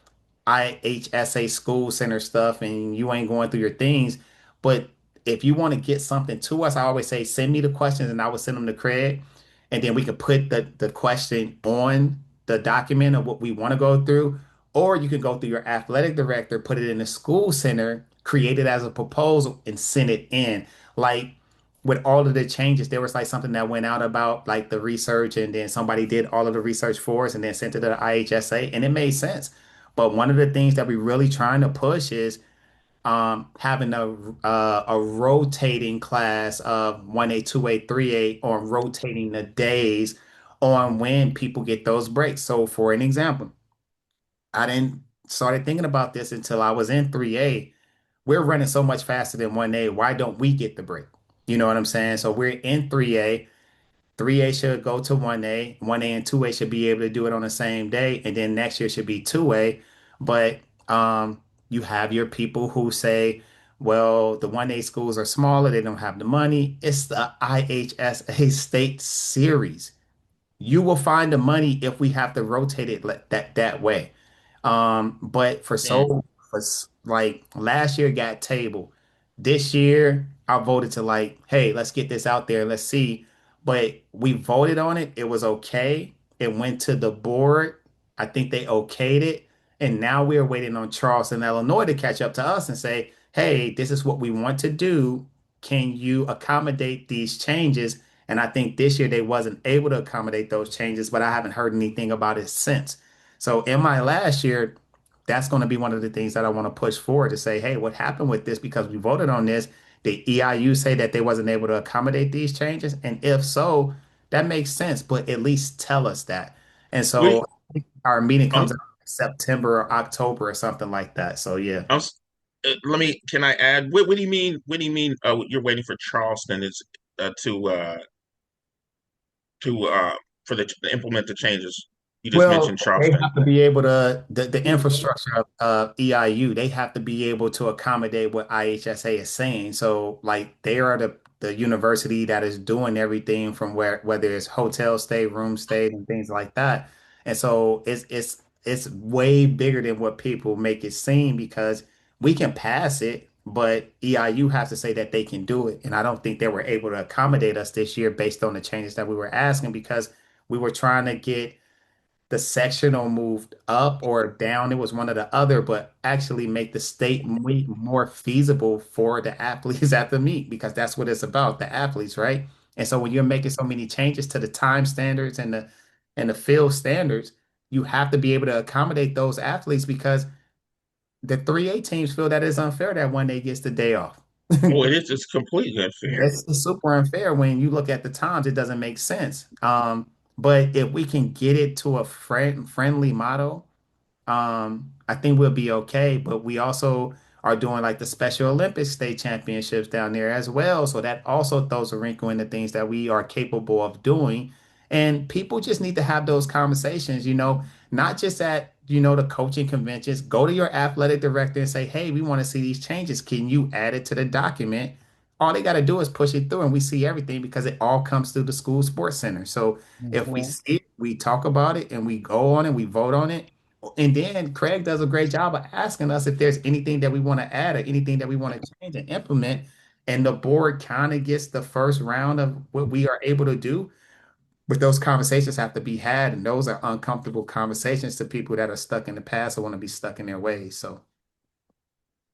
IHSA school center stuff and you ain't going through your things. But if you want to get something to us, I always say send me the questions and I will send them to Craig. And then we could put the question on the document of what we want to go through. Or you can go through your athletic director, put it in the school center, create it as a proposal, and send it in. Like with all of the changes, there was like something that went out about like the research, and then somebody did all of the research for us and then sent it to the IHSA, and it made sense. But one of the things that we're really trying to push is having a rotating class of 1A, 2A, 3A on rotating the days on when people get those breaks. So for an example, I didn't started thinking about this until I was in 3A. We're running so much faster than 1A. Why don't we get the break? You know what I'm saying? So we're in 3A. 3A should go to 1A. 1A and 2A should be able to do it on the same day. And then next year should be 2A. But you have your people who say, well, the 1A schools are smaller, they don't have the money. It's the IHSA state series. You will find the money if we have to rotate it that way. But like last year got table. This year I voted to like, hey, let's get this out there. Let's see. But we voted on it. It was okay. It went to the board. I think they okayed it. And now we're waiting on Charleston, Illinois to catch up to us and say, hey, this is what we want to do. Can you accommodate these changes? And I think this year they wasn't able to accommodate those changes, but I haven't heard anything about it since. So in my last year, that's going to be one of the things that I want to push forward to say, hey, what happened with this? Because we voted on this. The EIU say that they wasn't able to accommodate these changes. And if so, that makes sense, but at least tell us that. And What, so our meeting um, comes out in September or October or something like that. So yeah. I'm, let me. Can I add? What do you mean? What do you mean? You're waiting for Charleston is to for to implement the changes. You just Well, mentioned they Charleston. have to be able to the infrastructure of EIU, they have to be able to accommodate what IHSA is saying. So like they are the university that is doing everything from whether it's hotel stay, room stay, and things like that. And so it's way bigger than what people make it seem because we can pass it, but EIU has to say that they can do it. And I don't think they were able to accommodate us this year based on the changes that we were asking because we were trying to get the sectional moved up or down. It was one or the other, but actually make the state meet more feasible for the athletes at the meet because that's what it's about, the athletes, right? And so when you're making so many changes to the time standards and the field standards, you have to be able to accommodate those athletes because the 3A teams feel that it's unfair that one day gets the day off. Oh, it is. It's completely unfair. It's super unfair when you look at the times, it doesn't make sense. But if we can get it to a friendly model, I think we'll be okay. But we also are doing like the Special Olympics state championships down there as well. So that also throws a wrinkle in the things that we are capable of doing. And people just need to have those conversations, not just at, the coaching conventions. Go to your athletic director and say, hey, we want to see these changes. Can you add it to the document? All they got to do is push it through and we see everything because it all comes through the school sports center. So if we Mhm. see it, we talk about it and we go on it, we vote on it. And then Craig does a great job of asking us if there's anything that we want to add or anything that we want to change and implement. And the board kind of gets the first round of what we are able to do. But those conversations have to be had. And those are uncomfortable conversations to people that are stuck in the past or want to be stuck in their ways. So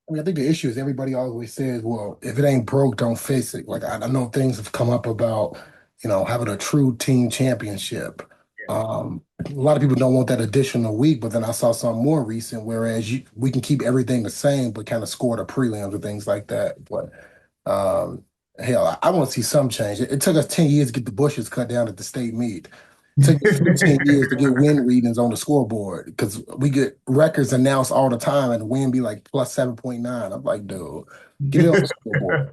I mean, I think the issue is everybody always says, well, if it ain't broke, don't fix it. Like I know things have come up about, having a true team championship. A lot of people don't want that additional week, but then I saw something more recent, whereas we can keep everything the same, but kind of score the prelims and things like that. But hell, I want to see some change. It took us 10 years to get the bushes cut down at the state meet. It took us 15 years to get win readings on the scoreboard because we get records announced all the time and the win be like plus 7.9. I'm like, dude, get it on the scoreboard.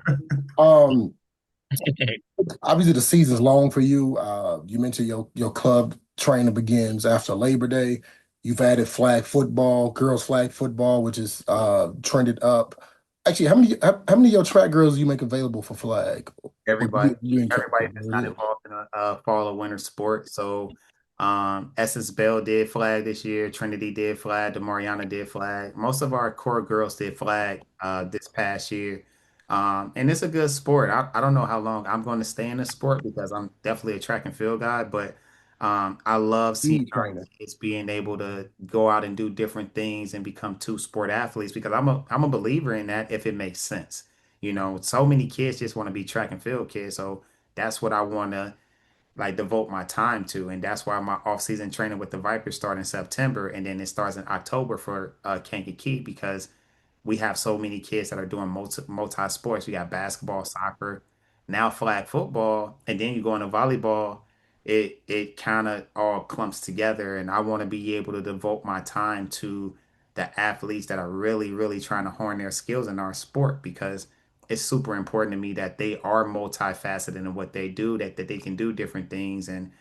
Um, Obviously the season's long for you. You mentioned your club training begins after Labor Day. You've added flag football, girls flag football, which is trended up. Actually, how many of your track girls do you make available for flag? Or do Everybody, you encourage everybody them? that's There not it is. involved in a fall or winter sport. So, Essence Bell did flag this year. Trinity did flag. The Mariana did flag. Most of our core girls did flag this past year. And it's a good sport. I don't know how long I'm going to stay in the sport because I'm definitely a track and field guy, but I love seeing Speed our training. kids being able to go out and do different things and become two sport athletes because I'm a believer in that if it makes sense. So many kids just want to be track and field kids. So that's what I want to like devote my time to. And that's why my off-season training with the Vipers start in September and then it starts in October for Kankakee because we have so many kids that are doing multi sports. You got basketball, soccer, now flag football, and then you go into volleyball. It kind of all clumps together, and I want to be able to devote my time to the athletes that are really, really trying to hone their skills in our sport because it's super important to me that they are multifaceted in what they do, that they can do different things, and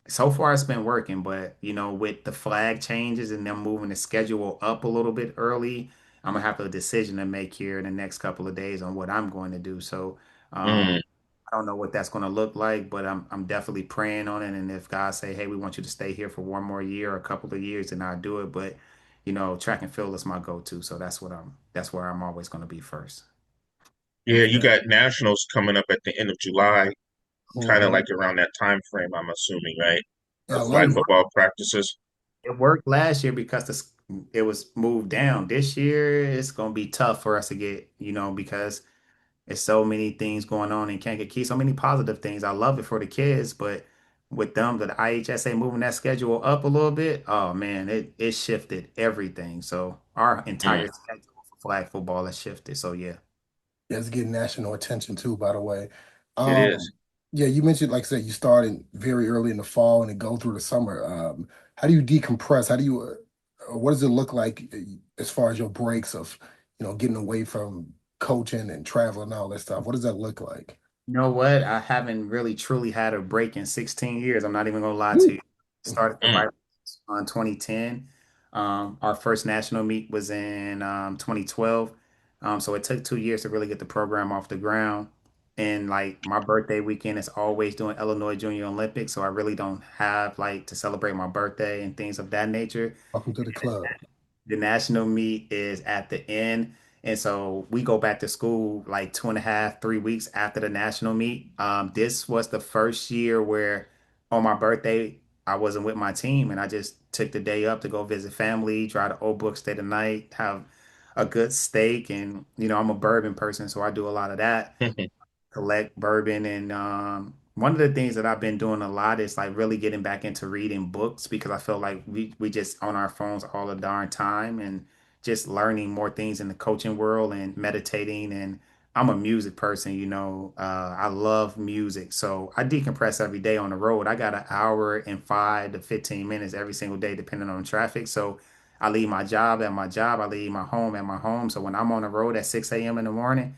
so far it's been working, but with the flag changes and them moving the schedule up a little bit early, I'm gonna have a decision to make here in the next couple of days on what I'm going to do. So Mm. I don't know what that's going to look like, but I'm definitely praying on it. And if God say, "Hey, we want you to stay here for one more year or a couple of years," then I'll do it. But track and field is my go-to, so that's where I'm always going to be first. Yeah, you got nationals coming up at the end of July, kind of Mhm. like around that time frame, I'm assuming, right? Yeah, a lot Flag of football practices. It worked last year because it was moved down. This year, it's gonna be tough for us to get, because there's so many things going on in Kankakee, so many positive things. I love it for the kids, but with them, the IHSA moving that schedule up a little bit, oh man, it shifted everything. So our Mm. entire schedule for flag football has shifted. So yeah. It's getting national attention too, by the way. It is. Yeah, you mentioned, like I said, you started very early in the fall and it go through the summer. How do you decompress? How do you, what does it look like as far as your breaks of, getting away from coaching and traveling and all that stuff? What does that look like? You know what? I haven't really truly had a break in 16 years. I'm not even gonna lie to Woo. you. Started the Mm. Vipers on 2010. Our first national meet was in 2012. So it took 2 years to really get the program off the ground. And like my birthday weekend is always doing Illinois Junior Olympics, so I really don't have like to celebrate my birthday and things of that nature. Welcome to the club. The national meet is at the end. And so we go back to school like 2.5, 3 weeks after the national meet. This was the first year where on my birthday, I wasn't with my team and I just took the day up to go visit family, try to Old Brook stay the night, have a good steak. And, I'm a bourbon person, so I do a lot of that, collect bourbon. And one of the things that I've been doing a lot is like really getting back into reading books because I feel like we just on our phones all the darn time and just learning more things in the coaching world and meditating. And I'm a music person, I love music. So I decompress every day on the road. I got an hour and 5 to 15 minutes every single day, depending on traffic. So I leave my job at my job. I leave my home at my home. So when I'm on the road at 6 a.m. in the morning,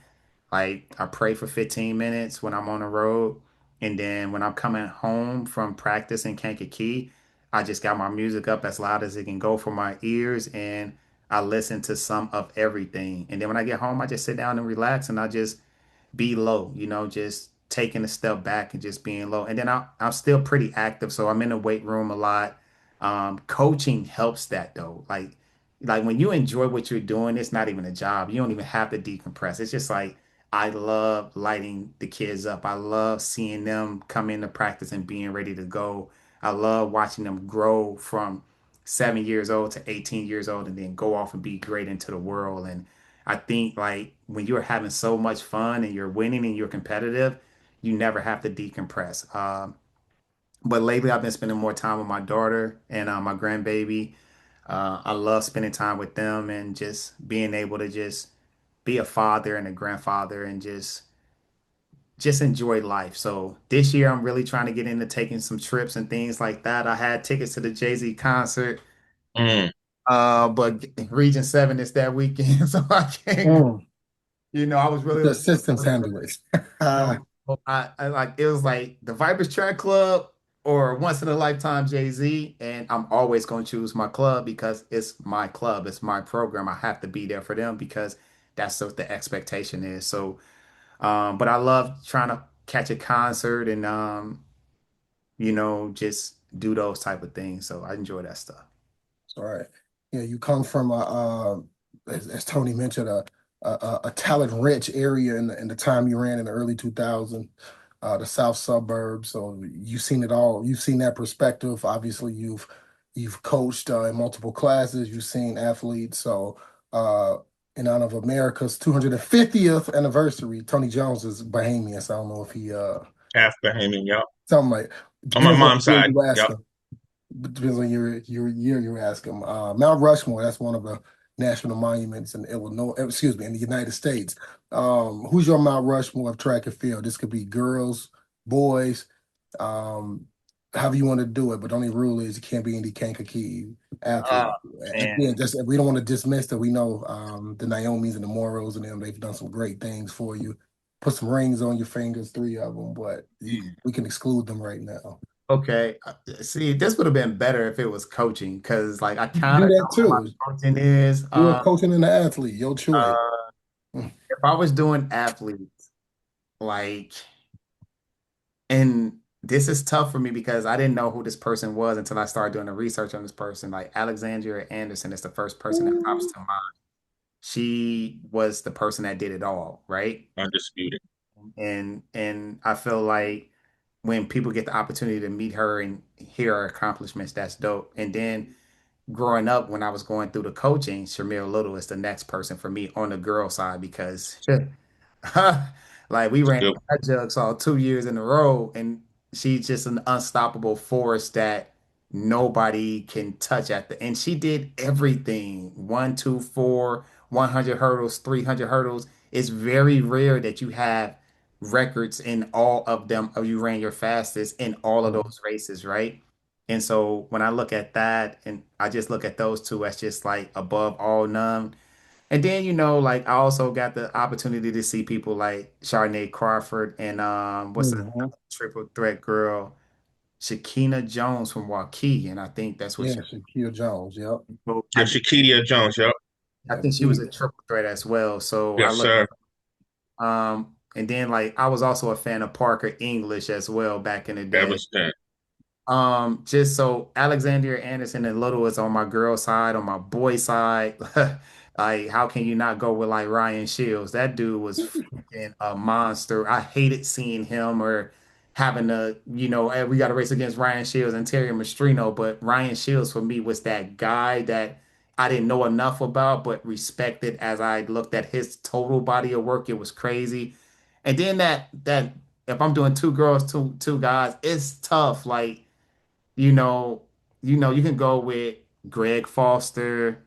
like I pray for 15 minutes when I'm on the road. And then when I'm coming home from practice in Kankakee, I just got my music up as loud as it can go for my ears and I listen to some of everything. And then when I get home, I just sit down and relax and I just be low, just taking a step back and just being low. And then I'm still pretty active, so I'm in the weight room a lot. Coaching helps that though. Like when you enjoy what you're doing, it's not even a job. You don't even have to decompress. It's just like I love lighting the kids up. I love seeing them come into practice and being ready to go. I love watching them grow from 7 years old to 18 years old and then go off and be great into the world. And I think like when you're having so much fun and you're winning and you're competitive, you never have to decompress. But lately, I've been spending more time with my daughter and my grandbaby. I love spending time with them and just being able to just be a father and a grandfather and just enjoy life. So this year, I'm really trying to get into taking some trips and things like that. I had tickets to the Jay-Z concert, Mm. but Region 7 is that weekend, so I can't go. Mm. I was Let really the looking assistants forward to handle it. it. I like it was like the Vipers Track Club or once in a lifetime Jay-Z, and I'm always gonna choose my club because it's my club, it's my program. I have to be there for them because that's what the expectation is. So, but I love trying to catch a concert and just do those type of things. So I enjoy that stuff. All right. Yeah, you come from as Tony mentioned, a talent-rich area in the time you ran in the early 2000s, the South suburbs. So you've seen it all. You've seen that perspective. Obviously, you've coached in multiple classes. You've seen athletes. So uh, in honor of America's 250th anniversary, Tony Jones is Bahamian. So I don't know if he Half Bahamian, yep. something like On my depends on mom's where side, you ask yep. him. Depends on your year you ask him. Mount Rushmore, that's one of the national monuments in Illinois, excuse me, in the United States. Who's your Mount Rushmore of track and field? This could be girls, boys, um, however you want to do it, but the only rule is you can't be any Kankakee Oh athlete. man. Again, just we don't want to dismiss that. We know the Naomis and the Moros and them, they've done some great things for you. Put some rings on your fingers, three of them, but we can exclude them right now. Okay. See, this would have been better if it was coaching because, like, I You can kind do of that know what my too. coaching is. You're a coaching and an athlete, your choice. Uh, Mm. if I was doing athletes, like, and this is tough for me because I didn't know who this person was until I started doing the research on this person. Like, Alexandria Anderson is the first person that pops to mind. She was the person that did it all, right? Undisputed. And I feel like when people get the opportunity to meet her and hear her accomplishments, that's dope. And then growing up, when I was going through the coaching, Shamir Little is the next person for me on the girl side because like we It's a ran good that jug saw 2 years in a row, and she's just an unstoppable force that nobody can touch at the and she did everything. 1, 2, 4, 100 hurdles, 300 hurdles. It's very rare that you have records in all of them, or you ran your fastest in all of Mhm. those races, right? And so when I look at that and I just look at those two as just like above all none. And then, like I also got the opportunity to see people like Charnay Crawford and what's the Mhm. triple threat girl, Shakina Jones from Waukee. And I think that's what Yeah, she Shaquille Jones. Yep. so Yeah, Shaquidia Jones, yep. I Yeah, think she was big. a triple threat as well. So I Yes, look sir. and then like I was also a fan of Parker English as well back in the day. Everston. Just so Alexandria Anderson and Little is on my girl side, on my boy side. Like, how can you not go with like Ryan Shields? That dude was freaking a monster. I hated seeing him or having to, hey, we got to race against Ryan Shields and Terry Mastrino. But Ryan Shields for me was that guy that I didn't know enough about, but respected as I looked at his total body of work. It was crazy. And then that if I'm doing two girls, two guys, it's tough. Like you know, you can go with Greg Foster,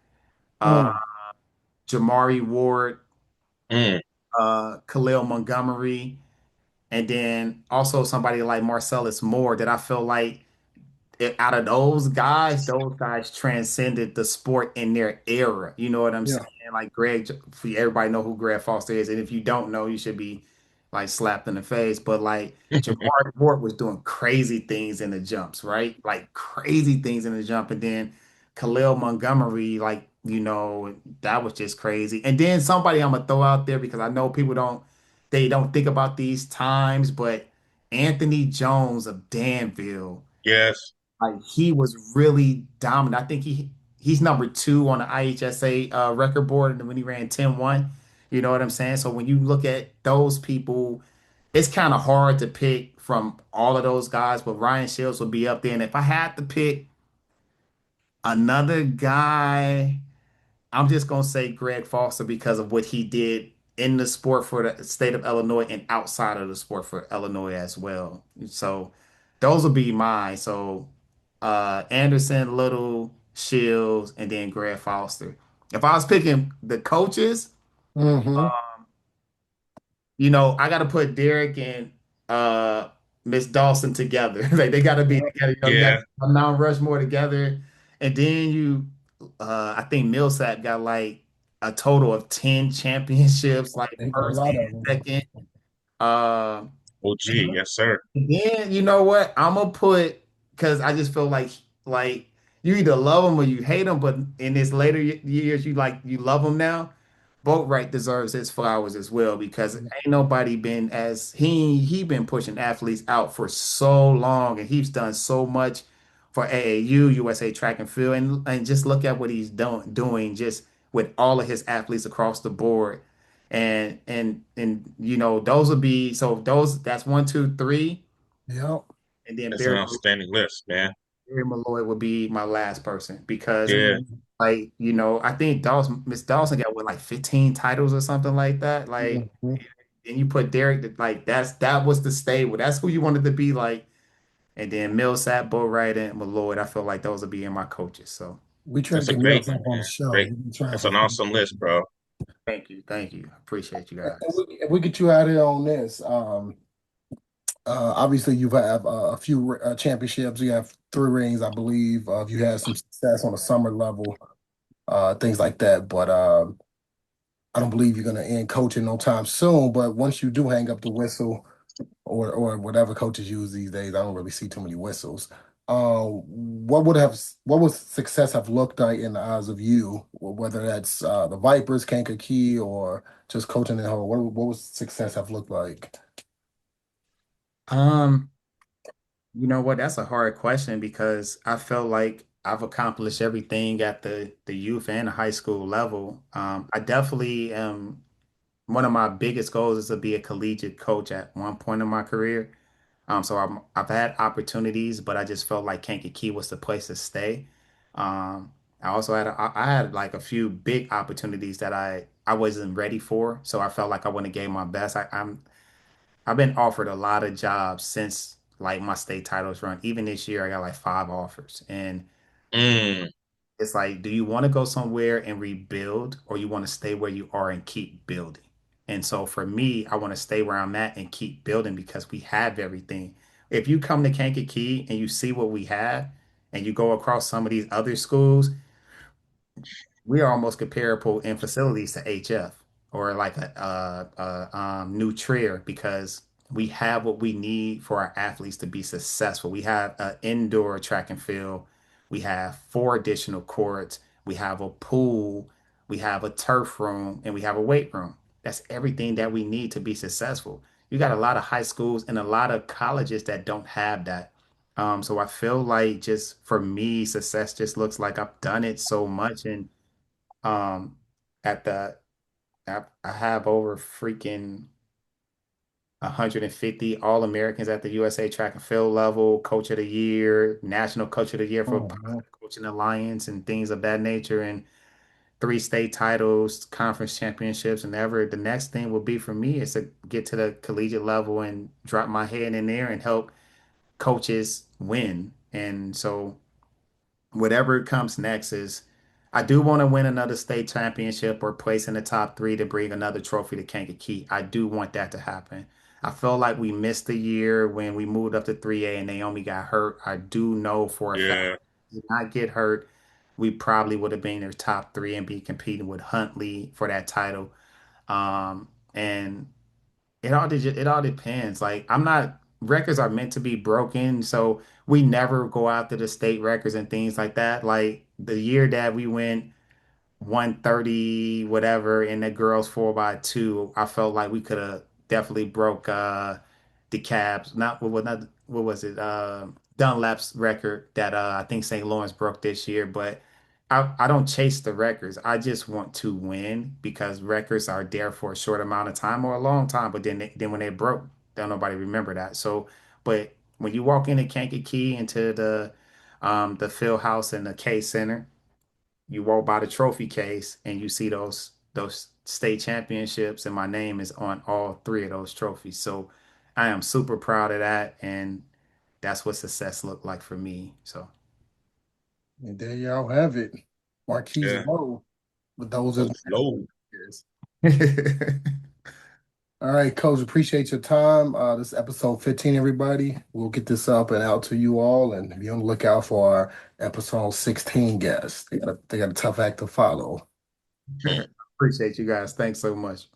uh, Mm. Jamari Ward, Mm. Khalil Montgomery, and then also somebody like Marcellus Moore that I feel like out of those guys transcended the sport in their era. You know what I'm saying? Yeah. Like everybody know who Greg Foster is, and if you don't know, you should be like slapped in the face. But like Jamar Ward was doing crazy things in the jumps, right? Like crazy things in the jump, and then Khalil Montgomery, like that was just crazy. And then somebody I'm gonna throw out there because I know people don't think about these times, but Anthony Jones of Danville. Yes. Like he was really dominant. I think he's number two on the IHSA record board and when he ran 10-1. You know what I'm saying? So when you look at those people, it's kind of hard to pick from all of those guys, but Ryan Shields would be up there. And if I had to pick Another guy, I'm just gonna say Greg Foster because of what he did in the sport for the state of Illinois and outside of the sport for Illinois as well. So those will be mine. So Anderson, Little, Shields, and then Greg Foster. If I was picking the coaches, Hmm. I got to put Derek and Miss Dawson together. Like they got to be together. You got Yeah. Mount Rushmore together, and then I think Millsap got like a total of 10 championships, like They got a first lot of and them. second. Uh, Oh, gee, yes, sir. and then you know what? I'm gonna put because I just feel like you either love them or you hate them, but in this later years, you love them now. Boatwright deserves his flowers as well because ain't nobody been as he been pushing athletes out for so long and he's done so much for AAU, USA Track and Field, and just look at what he's doing just with all of his athletes across the board. And those would be so those that's one, two, three, Yep. and then That's an outstanding list, man. Barry Malloy would be my last person because Yeah. like, I think Miss Dawson got what, like 15 titles or something like that. Like, Mhm. and you put Derek, like that was the stable. That's who you wanted to be like. And then Millsap, Boatwright, and Malloy. I feel like those would be in my coaches. So We try to That's a get great Mills up one, on the man. show. Great. We've been trying That's for an awesome list, bro. thank you. Appreciate you and guys. we get you out here on this. Obviously, you've had a few championships. You have 3 rings, I believe. You had some success on the summer level, things like that. But I don't believe you're going to end coaching no time soon. But once you do hang up the whistle, or whatever coaches use these days, I don't really see too many whistles. What would success have looked like in the eyes of you, whether that's the Vipers, Kankakee, or just coaching at home? What would success have looked like? Um, you know what? That's a hard question because I feel like I've accomplished everything at the youth and the high school level. I definitely am. One of my biggest goals is to be a collegiate coach at one point in my career. So I've had opportunities, but I just felt like Kankakee was the place to stay. I also I had like a few big opportunities that I wasn't ready for, so I felt like I wouldn't have gave my best. I've been offered a lot of jobs since like my state titles run. Even this year, I got like 5 offers, and Mm, it's like, do you want to go somewhere and rebuild, or you want to stay where you are and keep building? And so for me, I want to stay where I'm at and keep building because we have everything. If you come to Kankakee and you see what we have, and you go across some of these other schools, we are almost comparable in facilities to HF or like a New Trier because we have what we need for our athletes to be successful. We have an indoor track and field. We have 4 additional courts. We have a pool. We have a turf room and we have a weight room. That's everything that we need to be successful. You got a lot of high schools and a lot of colleges that don't have that. So I feel like just for me, success just looks like I've done it so much and um, at the I have over freaking 150 All-Americans at the USA Track and Field level, Coach of the Year, National Coach of the Year for Mhm. Positive Coaching Alliance and things of that nature, and 3 state titles, conference championships, and ever. The next thing will be for me is to get to the collegiate level and drop my head in there and help coaches win. And so whatever comes next is I do want to win another state championship or place in the top 3 to bring another trophy to Kankakee. I do want that to happen. I feel like we missed a year when we moved up to 3A and Naomi got hurt. I do know for a fact yeah. did not get hurt, we probably would have been in their top 3 and be competing with Huntley for that title. And it all depends. Like I'm not records are meant to be broken, so we never go after the state records and things like that. Like the year that we went 130 whatever in the girls 4x2, I felt like we could have definitely broke DeKalb's what was it Dunlap's record that I think St. Lawrence broke this year, but I don't chase the records. I just want to win because records are there for a short amount of time or a long time, but then when they broke, don't nobody remember that. So, but when you walk into Kankakee into the the field house and the K Center. You walk by the trophy case and you see those state championships, and my name is on all three of those trophies. So I am super proud of that, and that's what success looked like for me. So And there y'all have it. Marques Yeah. Lowe with those as Coach Lowe. years. All right, Coach, appreciate your time. This is episode 15, everybody. We'll get this up and out to you all, and be on the lookout for our episode 16 guests. They got a tough act to follow. Appreciate you guys. Thanks so much.